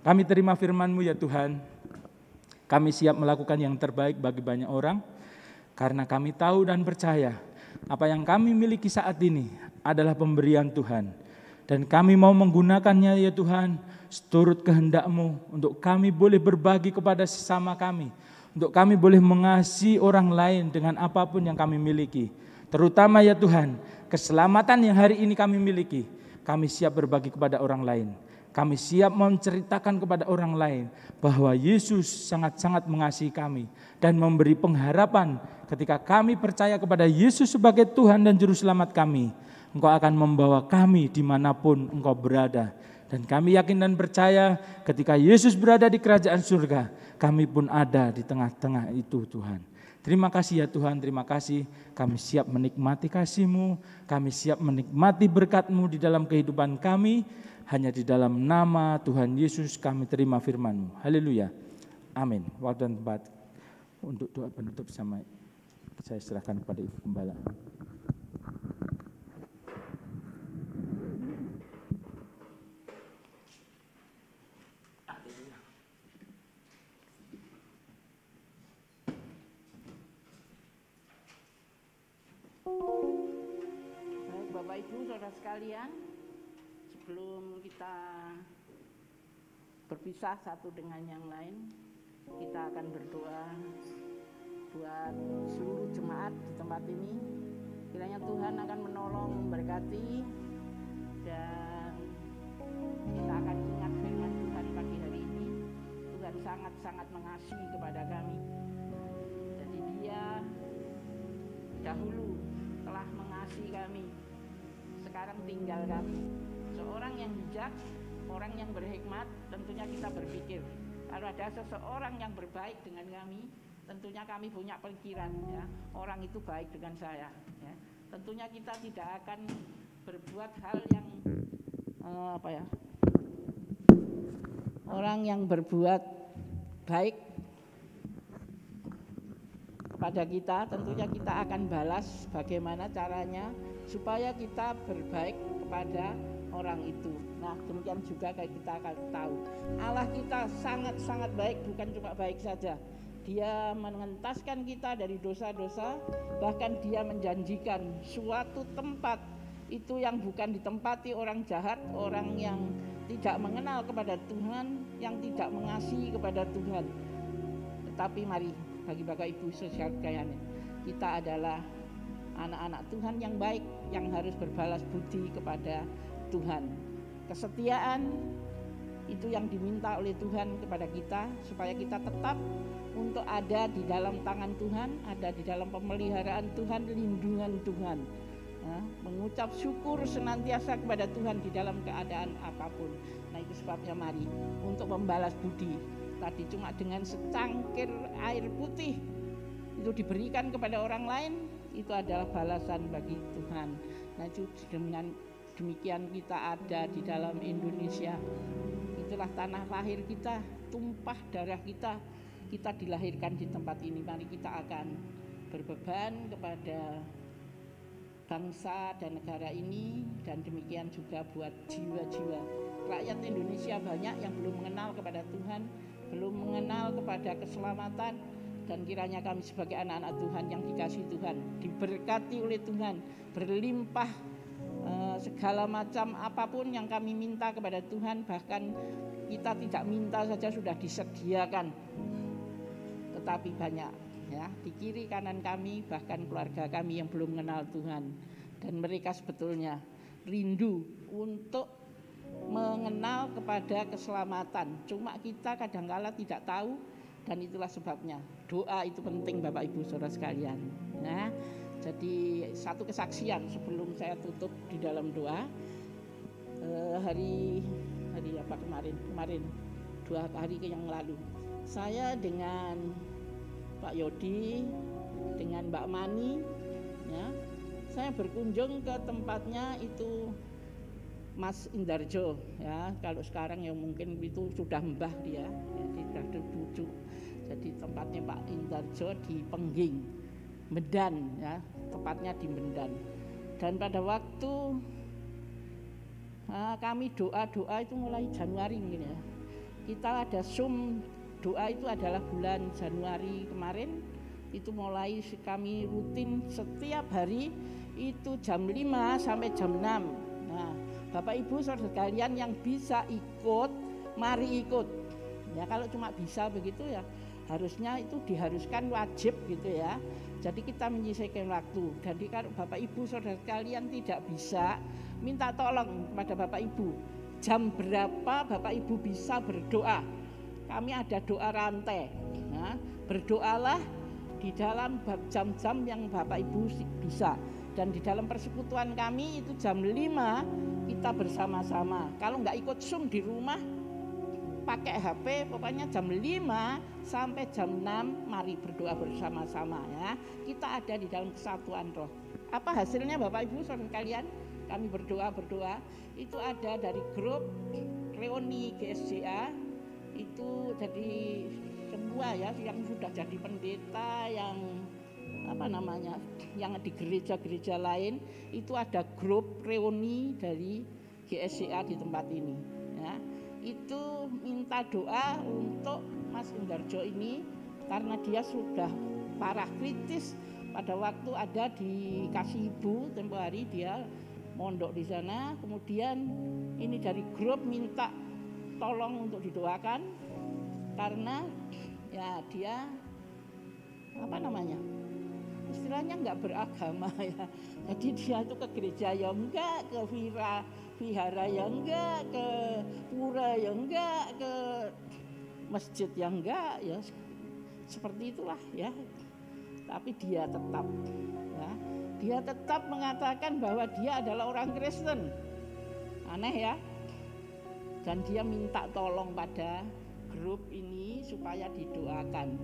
Kami terima firman-Mu ya Tuhan. Kami siap melakukan yang terbaik bagi banyak orang. Karena kami tahu dan percaya apa yang kami miliki saat ini adalah pemberian Tuhan. Dan kami mau menggunakannya ya Tuhan, seturut kehendak-Mu, untuk kami boleh berbagi kepada sesama kami, untuk kami boleh mengasihi orang lain dengan apapun yang kami miliki. Terutama ya Tuhan, keselamatan yang hari ini kami miliki, kami siap berbagi kepada orang lain. Kami siap menceritakan kepada orang lain bahwa Yesus sangat-sangat mengasihi kami dan memberi pengharapan ketika kami percaya kepada Yesus sebagai Tuhan dan Juru Selamat kami. Engkau akan membawa kami dimanapun Engkau berada. Dan kami yakin dan percaya ketika Yesus berada di kerajaan surga, kami pun ada di tengah-tengah itu Tuhan. Terima kasih ya Tuhan, terima kasih. Kami siap menikmati kasih-Mu, kami siap menikmati berkat-Mu di dalam kehidupan kami. Hanya di dalam nama Tuhan Yesus kami terima firman-Mu. Haleluya. Amin. Waktu dan tempat untuk doa penutup sama saya serahkan kepada Ibu Gembala. Baik Bapak Ibu Saudara sekalian, sebelum kita berpisah satu dengan yang lain, kita akan berdoa buat seluruh jemaat di tempat ini. Kiranya Tuhan akan menolong, memberkati, dan kita akan ingat firman Tuhan pagi hari ini. Tuhan sangat-sangat mengasihi kepada kami. Jadi Dia dahulu telah mengasihi kami, sekarang tinggal kami. Seorang yang bijak, orang yang berhikmat, tentunya kita berpikir kalau ada seseorang yang berbaik dengan kami, tentunya kami punya pikiran, ya, orang itu baik dengan saya, ya. Tentunya kita tidak akan berbuat hal yang orang yang berbuat baik pada kita, tentunya kita akan balas bagaimana caranya supaya kita berbaik kepada orang itu. Nah, demikian juga kayak kita akan tahu Allah kita sangat-sangat baik, bukan cuma baik saja. Dia mengentaskan kita dari dosa-dosa, bahkan Dia menjanjikan suatu tempat itu yang bukan ditempati orang jahat, orang yang tidak mengenal kepada Tuhan, yang tidak mengasihi kepada Tuhan. Tetapi mari bagi Bapak Ibu sekalian, kita adalah anak-anak Tuhan yang baik, yang harus berbalas budi kepada Tuhan. Kesetiaan itu yang diminta oleh Tuhan kepada kita, supaya kita tetap untuk ada di dalam tangan Tuhan, ada di dalam pemeliharaan Tuhan, lindungan Tuhan. Nah, mengucap syukur senantiasa kepada Tuhan di dalam keadaan apapun. Nah, itu sebabnya mari untuk membalas budi. Tadi cuma dengan secangkir air putih itu diberikan kepada orang lain, itu adalah balasan bagi Tuhan. Nah, itu dengan demikian kita ada di dalam Indonesia. Itulah tanah lahir kita, tumpah darah kita dilahirkan di tempat ini. Mari kita akan berbeban kepada bangsa dan negara ini, dan demikian juga buat jiwa-jiwa rakyat Indonesia banyak yang belum mengenal kepada Tuhan, belum mengenal kepada keselamatan, dan kiranya kami sebagai anak-anak Tuhan yang dikasihi Tuhan, diberkati oleh Tuhan, berlimpah segala macam apapun yang kami minta kepada Tuhan, bahkan kita tidak minta saja sudah disediakan, tetapi banyak, ya, di kiri kanan kami, bahkan keluarga kami yang belum mengenal Tuhan, dan mereka sebetulnya rindu untuk mengenal kepada keselamatan. Cuma kita kadang-kala tidak tahu, dan itulah sebabnya doa itu penting Bapak Ibu Saudara sekalian. Nah, jadi satu kesaksian sebelum saya tutup di dalam doa. Hari apa kemarin 2 hari yang lalu, saya dengan Pak Yodi, dengan Mbak Mani, ya, saya berkunjung ke tempatnya itu Mas Indarjo, ya, kalau sekarang yang mungkin itu sudah mbah dia, ya, sudah cucu. Jadi tempatnya Pak Indarjo di Pengging, Medan, ya, tepatnya di Medan. Dan pada waktu kami doa itu mulai Januari mungkin, ya. Kita ada Zoom doa itu adalah bulan Januari kemarin, itu mulai kami rutin setiap hari itu jam 5 sampai jam 6. Nah, Bapak Ibu Saudara sekalian yang bisa ikut, mari ikut. Ya, kalau cuma bisa begitu ya harusnya itu diharuskan wajib gitu ya. Jadi kita menyisihkan waktu. Jadi kalau Bapak Ibu Saudara sekalian tidak bisa, minta tolong kepada Bapak Ibu. Jam berapa Bapak Ibu bisa berdoa? Kami ada doa rantai. Nah, berdoalah di dalam jam-jam yang Bapak Ibu bisa. Dan di dalam persekutuan kami itu jam 5 kita bersama-sama. Kalau nggak ikut Zoom di rumah, pakai HP, pokoknya jam 5 sampai jam 6 mari berdoa bersama-sama, ya. Kita ada di dalam kesatuan roh. Apa hasilnya Bapak Ibu Saudara sekalian? kami berdoa itu ada dari grup reuni GSJA, itu jadi semua ya yang sudah jadi pendeta, yang yang di gereja-gereja lain itu ada grup reuni dari GSJA di tempat ini ya. Itu minta doa untuk Mas Indarjo ini karena dia sudah parah kritis pada waktu ada di Kasibu, tempo hari dia mondok di sana. Kemudian ini dari grup minta tolong untuk didoakan karena ya dia istilahnya nggak beragama ya. Jadi dia itu ke gereja ya enggak, ke vihara ya enggak, ke pura ya enggak, ke masjid ya enggak ya. Seperti itulah ya. Tapi dia tetap mengatakan bahwa dia adalah orang Kristen. Aneh ya. Dan dia minta tolong pada grup ini supaya didoakan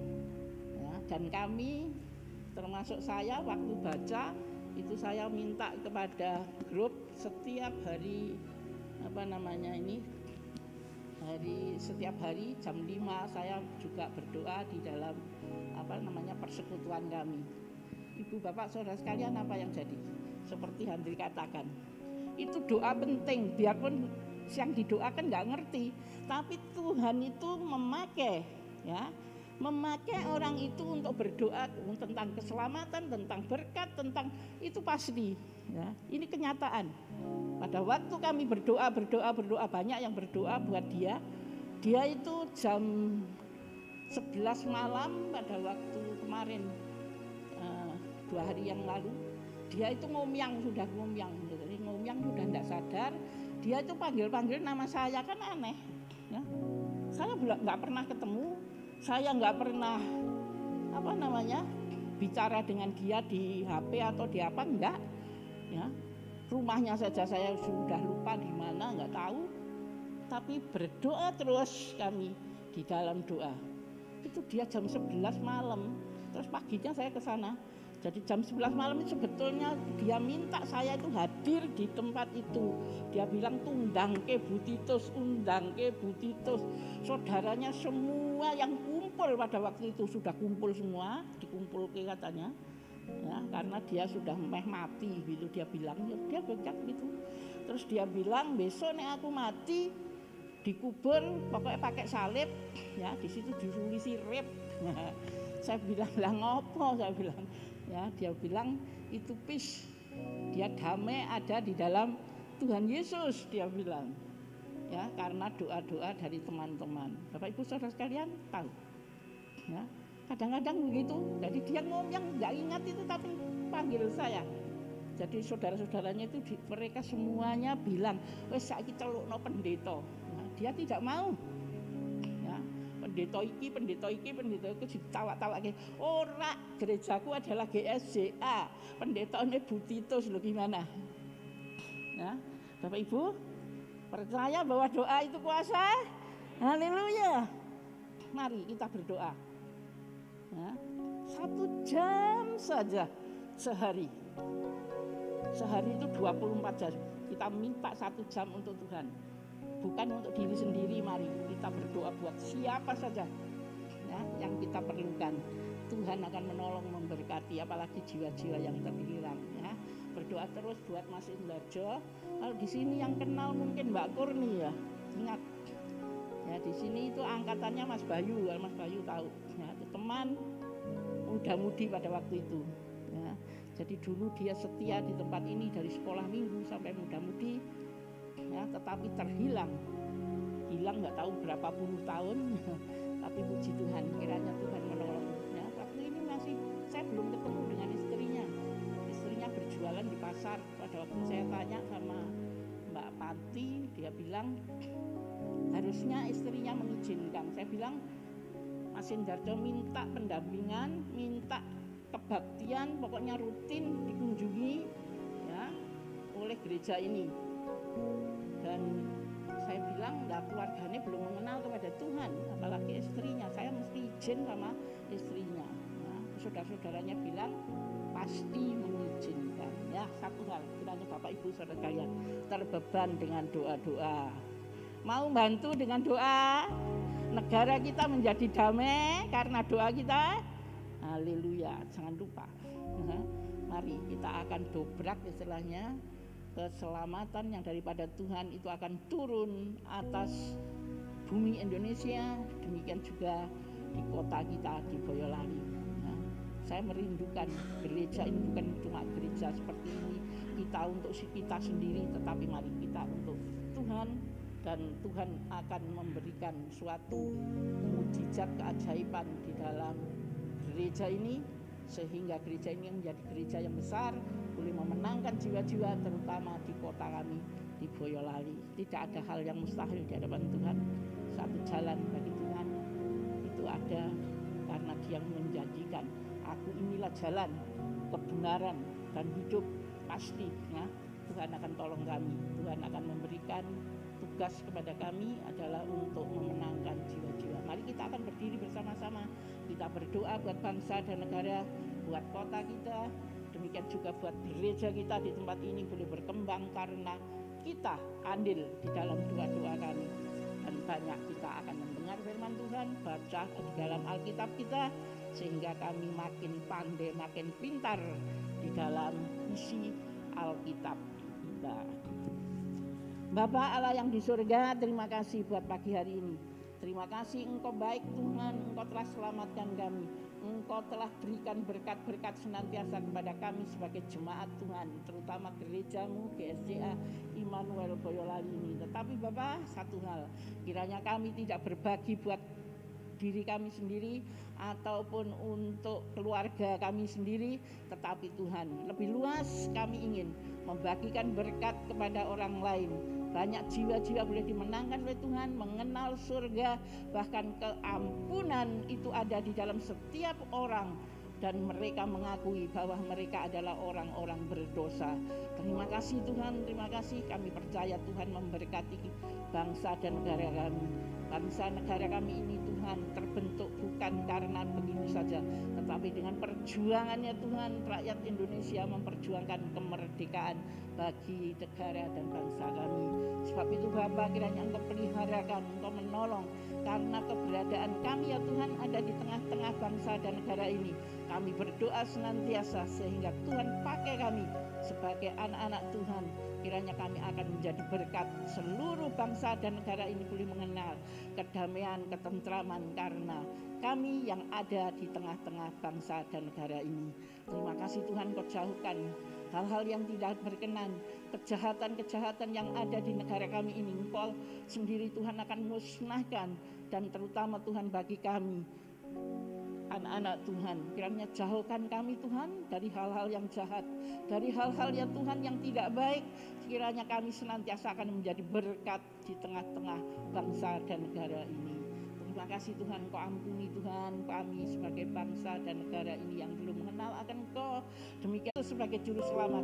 ya. Dan kami termasuk saya waktu baca itu saya minta kepada grup setiap hari setiap hari jam 5 saya juga berdoa di dalam persekutuan kami. Ibu bapak saudara sekalian, apa yang jadi? Seperti Handri katakan, itu doa penting, biarpun yang didoakan nggak ngerti, tapi Tuhan itu memakai orang itu untuk berdoa tentang keselamatan, tentang berkat, tentang itu pasti ya. Ini kenyataan. Pada waktu kami berdoa banyak yang berdoa buat dia itu jam 11 malam pada waktu kemarin 2 hari yang lalu dia itu ngomyang sudah tidak sadar. Dia itu panggil nama saya, kan aneh ya. Saya nggak pernah ketemu, saya nggak pernah bicara dengan dia di HP atau di apa, enggak ya. Rumahnya saja saya sudah lupa di mana, nggak tahu. Tapi berdoa terus kami di dalam doa. Itu dia jam 11 malam, terus paginya saya ke sana. Jadi jam 11 malam itu sebetulnya dia minta saya itu hadir di tempat itu. Dia bilang undang ke Butitus. Saudaranya semua yang kumpul pada waktu itu sudah kumpul semua, dikumpul ke katanya. Ya, karena dia sudah mati gitu, dia bilang, dia becak gitu. Terus dia bilang besok nek aku mati dikubur pokoknya pakai salib ya, di situ ditulisi rip. Saya bilang lah ngopo, saya bilang ya, dia bilang itu peace, dia damai ada di dalam Tuhan Yesus, dia bilang ya, karena doa-doa dari teman-teman. Bapak Ibu saudara sekalian tahu ya, kadang-kadang begitu. Jadi dia ngomong nggak ingat itu tapi panggil saya. Jadi saudara-saudaranya itu mereka semuanya bilang wes saiki celukno pendeta. Nah, dia tidak mau ya, pendeta iki ditawa-tawake. Ora, gerejaku adalah GSJA, pendetanya Butitus loh, gimana ya. Bapak Ibu percaya bahwa doa itu kuasa? Haleluya. Mari kita berdoa ya, 1 jam saja sehari itu 24 jam kita minta 1 jam untuk Tuhan, bukan untuk diri sendiri. Mari kita berdoa buat siapa saja ya, yang kita perlukan. Tuhan akan menolong, memberkati, apalagi jiwa-jiwa yang terhilang ya. Berdoa terus buat Mas Indarjo. Kalau di sini yang kenal mungkin Mbak Kurni ya, ingat ya, di sini itu angkatannya Mas Bayu, Mas Bayu tahu ya, itu teman muda-mudi pada waktu itu ya. Jadi dulu dia setia di tempat ini dari sekolah minggu sampai muda-mudi ya, tetapi hilang nggak tahu berapa puluh tahun. Tapi puji Tuhan, kiranya Tuhan menolong ya. Waktu ini saya belum ketemu dengan istrinya berjualan di pasar. Pada waktu saya tanya sama Mbak Pati, dia bilang harusnya istrinya mengizinkan. Saya bilang Mas Indarjo minta pendampingan, minta kebaktian, pokoknya rutin dikunjungi ya oleh gereja ini. Dan saya bilang keluarganya belum mengenal kepada Tuhan, apalagi istrinya. Saya mesti izin sama istrinya ya, saudara-saudaranya bilang pasti mengizinkan. Ya, satu hal, kiranya Bapak Ibu saudara sekalian terbeban dengan doa-doa. Mau bantu dengan doa, negara kita menjadi damai karena doa kita. Haleluya, jangan lupa. Mari kita akan dobrak istilahnya, keselamatan yang daripada Tuhan itu akan turun atas bumi Indonesia, demikian juga di kota kita di Boyolali. Nah, saya merindukan gereja ini bukan cuma gereja seperti ini kita untuk kita sendiri, tetapi mari kita untuk Tuhan, dan Tuhan akan memberikan suatu mukjizat keajaiban di dalam gereja ini, sehingga gereja ini menjadi gereja yang besar, boleh memenangkan jiwa-jiwa terutama di kota kami di Boyolali. Tidak ada hal yang mustahil di hadapan Tuhan. Satu jalan bagi Tuhan itu ada, karena Dia menjanjikan, aku inilah jalan, kebenaran dan hidup. Pasti ya, Tuhan akan tolong kami. Tuhan akan memberikan tugas kepada kami adalah untuk memenangkan jiwa-jiwa. Mari kita akan berdiri bersama-sama. Kita berdoa buat bangsa dan negara, buat kota kita, demikian juga buat gereja kita di tempat ini boleh berkembang karena kita andil di dalam doa-doa kami. Dan banyak kita akan mendengar firman Tuhan, baca di dalam Alkitab kita, sehingga kami makin pandai, makin pintar di dalam isi Alkitab kita. Bapa Allah yang di surga, terima kasih buat pagi hari ini. Terima kasih Engkau baik Tuhan, Engkau telah selamatkan kami. Engkau telah berikan berkat-berkat senantiasa kepada kami sebagai jemaat Tuhan, terutama gerejamu GSCA Immanuel Boyolali ini. Tetapi Bapak, satu hal, kiranya kami tidak berbagi buat diri kami sendiri ataupun untuk keluarga kami sendiri, tetapi Tuhan lebih luas kami ingin membagikan berkat kepada orang lain. Banyak jiwa-jiwa boleh dimenangkan oleh Tuhan, mengenal surga, bahkan keampunan itu ada di dalam setiap orang, dan mereka mengakui bahwa mereka adalah orang-orang berdosa. Terima kasih Tuhan, terima kasih. Kami percaya Tuhan memberkati bangsa dan negara kami. Bangsa negara kami ini Tuhan terbentuk bukan karena begitu saja, tetapi dengan perjuangannya Tuhan, rakyat Indonesia memperjuangkan kemerdekaan bagi negara dan bangsa kami. Sebab itu Bapa, kiranya Engkau peliharakan, Engkau menolong, karena keberadaan kami ya Tuhan ada di tengah-tengah bangsa dan negara ini. Kami berdoa senantiasa sehingga Tuhan pakai kami sebagai anak-anak Tuhan. Kiranya kami akan menjadi berkat, seluruh bangsa dan negara ini boleh mengenal kedamaian, ketentraman karena kami yang ada di tengah-tengah bangsa dan negara ini. Terima kasih Tuhan, Kau jauhkan hal-hal yang tidak berkenan, kejahatan-kejahatan yang ada di negara kami ini. Engkau sendiri Tuhan akan musnahkan, dan terutama Tuhan bagi kami anak-anak Tuhan, kiranya jauhkan kami Tuhan dari hal-hal yang jahat, dari hal-hal ya Tuhan yang tidak baik. Kiranya kami senantiasa akan menjadi berkat di tengah-tengah bangsa dan negara ini. Terima kasih Tuhan, Kau ampuni Tuhan kami sebagai bangsa dan negara ini yang belum mengenal akan Kau. Demikian sebagai juru selamat,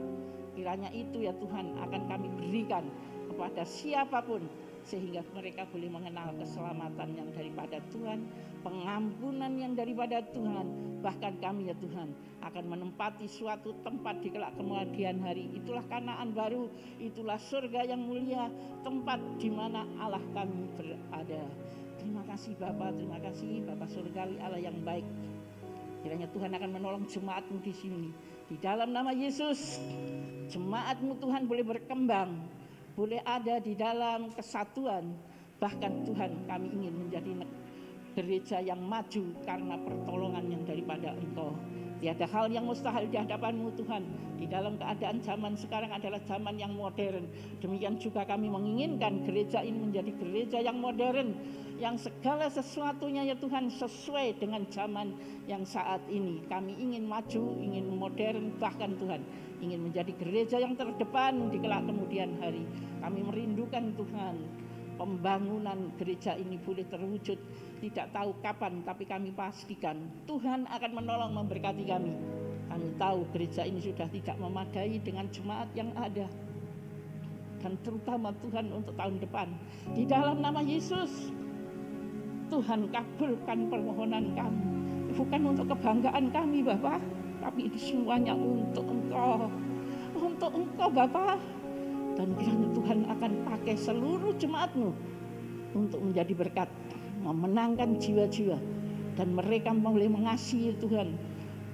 kiranya itu ya Tuhan akan kami berikan kepada siapapun, sehingga mereka boleh mengenal keselamatan yang daripada Tuhan, pengampunan yang daripada Tuhan. Bahkan kami ya Tuhan akan menempati suatu tempat di kelak kemudian hari. Itulah Kanaan baru, itulah surga yang mulia, tempat di mana Allah kami berada. Terima kasih Bapa, terima kasih Bapa surgawi, Allah yang baik. Kiranya Tuhan akan menolong jemaat-Mu di sini. Di dalam nama Yesus, jemaat-Mu Tuhan boleh berkembang, boleh ada di dalam kesatuan. Bahkan Tuhan, kami ingin menjadi gereja yang maju karena pertolongan yang daripada Engkau. Tiada hal yang mustahil di hadapan-Mu Tuhan. Di dalam keadaan zaman sekarang adalah zaman yang modern. Demikian juga kami menginginkan gereja ini menjadi gereja yang modern, yang segala sesuatunya ya Tuhan sesuai dengan zaman yang saat ini. Kami ingin maju, ingin modern, bahkan Tuhan ingin menjadi gereja yang terdepan di kelak kemudian hari. Kami merindukan Tuhan, pembangunan gereja ini boleh terwujud. Tidak tahu kapan, tapi kami pastikan Tuhan akan menolong, memberkati kami. Kami tahu gereja ini sudah tidak memadai dengan jemaat yang ada. Dan terutama Tuhan untuk tahun depan, di dalam nama Yesus, Tuhan kabulkan permohonan kami. bukan untuk kebanggaan kami Bapa, tapi itu semuanya untuk Engkau. Untuk Engkau Bapa. Dan kiranya Tuhan akan pakai seluruh jemaat-Mu untuk menjadi berkat, memenangkan jiwa-jiwa, dan mereka boleh mengasihi Tuhan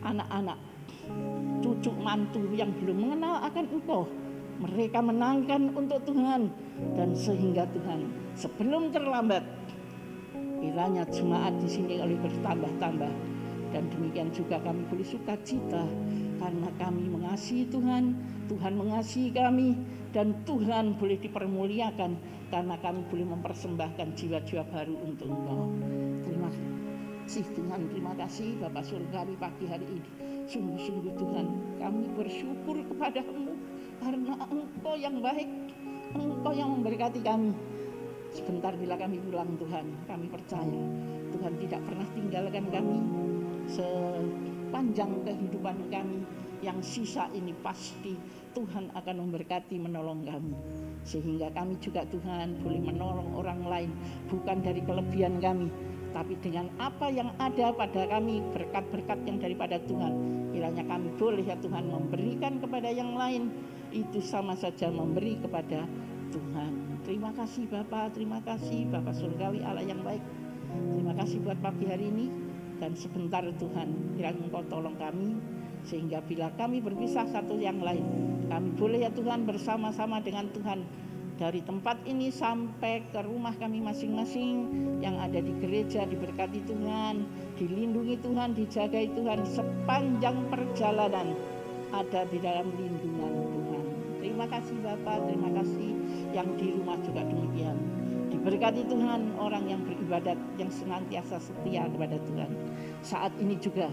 anak-anak, cucu mantu yang belum mengenal akan Engkau. Mereka menangkan untuk Tuhan, dan sehingga Tuhan sebelum terlambat kiranya jemaat di sini oleh bertambah-tambah, dan demikian juga kami boleh sukacita karena kami mengasihi Tuhan, Tuhan mengasihi kami, dan Tuhan boleh dipermuliakan karena kami boleh mempersembahkan jiwa-jiwa baru untuk Engkau. Terima kasih Tuhan, terima kasih Bapa Surgawi pagi hari ini. Sungguh-sungguh Tuhan, kami bersyukur kepada-Mu karena Engkau yang baik, Engkau yang memberkati kami. Sebentar bila kami pulang Tuhan, kami percaya Tuhan tidak pernah tinggalkan kami sepanjang kehidupan kami. Yang sisa ini pasti Tuhan akan memberkati, menolong kami. Sehingga kami juga Tuhan boleh menolong orang lain, bukan dari kelebihan kami, tapi dengan apa yang ada pada kami, berkat-berkat yang daripada Tuhan. Kiranya kami boleh ya Tuhan memberikan kepada yang lain, itu sama saja memberi kepada Tuhan. Terima kasih Bapa, terima kasih Bapa Surgawi Allah yang baik. Terima kasih buat pagi hari ini, dan sebentar Tuhan kiranya Engkau tolong kami, sehingga bila kami berpisah satu yang lain, kami boleh ya Tuhan bersama-sama dengan Tuhan dari tempat ini sampai ke rumah kami masing-masing yang ada di gereja, diberkati Tuhan, dilindungi Tuhan, dijagai Tuhan sepanjang perjalanan ada di dalam lindungan Tuhan. Terima kasih Bapa, terima kasih yang di rumah juga demikian. Diberkati Tuhan orang yang beribadat, yang senantiasa setia kepada Tuhan. Saat ini juga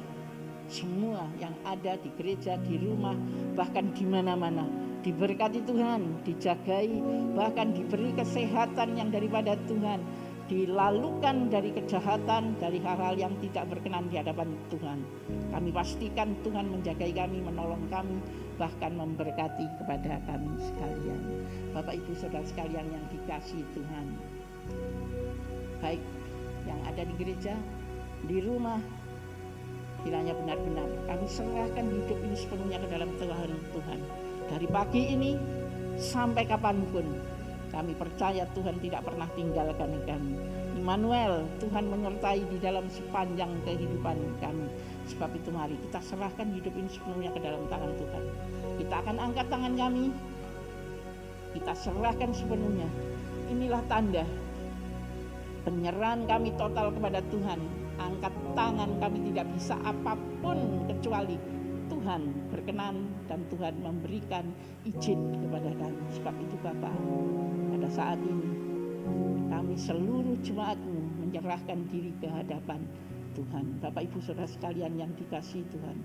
semua yang ada di gereja, di rumah, bahkan di mana-mana diberkati Tuhan, dijagai, bahkan diberi kesehatan yang daripada Tuhan, dilalukan dari kejahatan, dari hal-hal yang tidak berkenan di hadapan Tuhan. Kami pastikan Tuhan menjagai kami, menolong kami, bahkan memberkati kepada kami sekalian. Bapak Ibu Saudara sekalian yang dikasihi Tuhan, baik yang ada di gereja, di rumah, kiranya benar-benar kami serahkan hidup ini sepenuhnya ke dalam tangan Tuhan. Dari pagi ini sampai kapanpun kami percaya Tuhan tidak pernah tinggalkan kami. Immanuel, Tuhan menyertai di dalam sepanjang kehidupan kami. Sebab itu mari kita serahkan hidup ini sepenuhnya ke dalam tangan Tuhan. Kita akan angkat tangan kami, kita serahkan sepenuhnya. Inilah tanda penyerahan kami total kepada Tuhan. Angkat tangan, kami tidak bisa apapun kecuali Tuhan berkenan dan Tuhan memberikan izin kepada kami. Sebab itu Bapa, pada saat ini kami seluruh jemaat-Mu menyerahkan diri ke hadapan Tuhan. Bapak Ibu Saudara sekalian yang dikasihi Tuhan,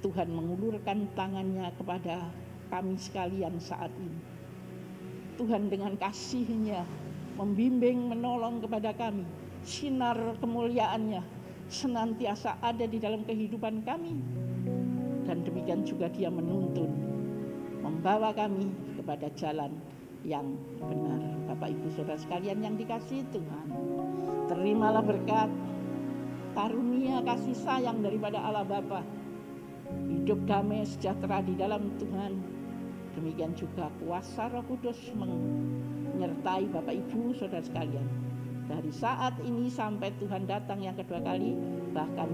Tuhan mengulurkan tangannya kepada kami sekalian saat ini. Tuhan dengan kasih-Nya membimbing, menolong kepada kami. Sinar kemuliaan-Nya senantiasa ada di dalam kehidupan kami. Dan demikian juga Dia menuntun, membawa kami kepada jalan yang benar. Bapak Ibu Saudara sekalian yang dikasihi Tuhan, terimalah berkat, karunia kasih sayang daripada Allah Bapa, hidup damai sejahtera di dalam Tuhan. Demikian juga kuasa Roh Kudus menyertai Bapak Ibu Saudara sekalian dari saat ini sampai Tuhan datang yang kedua kali, bahkan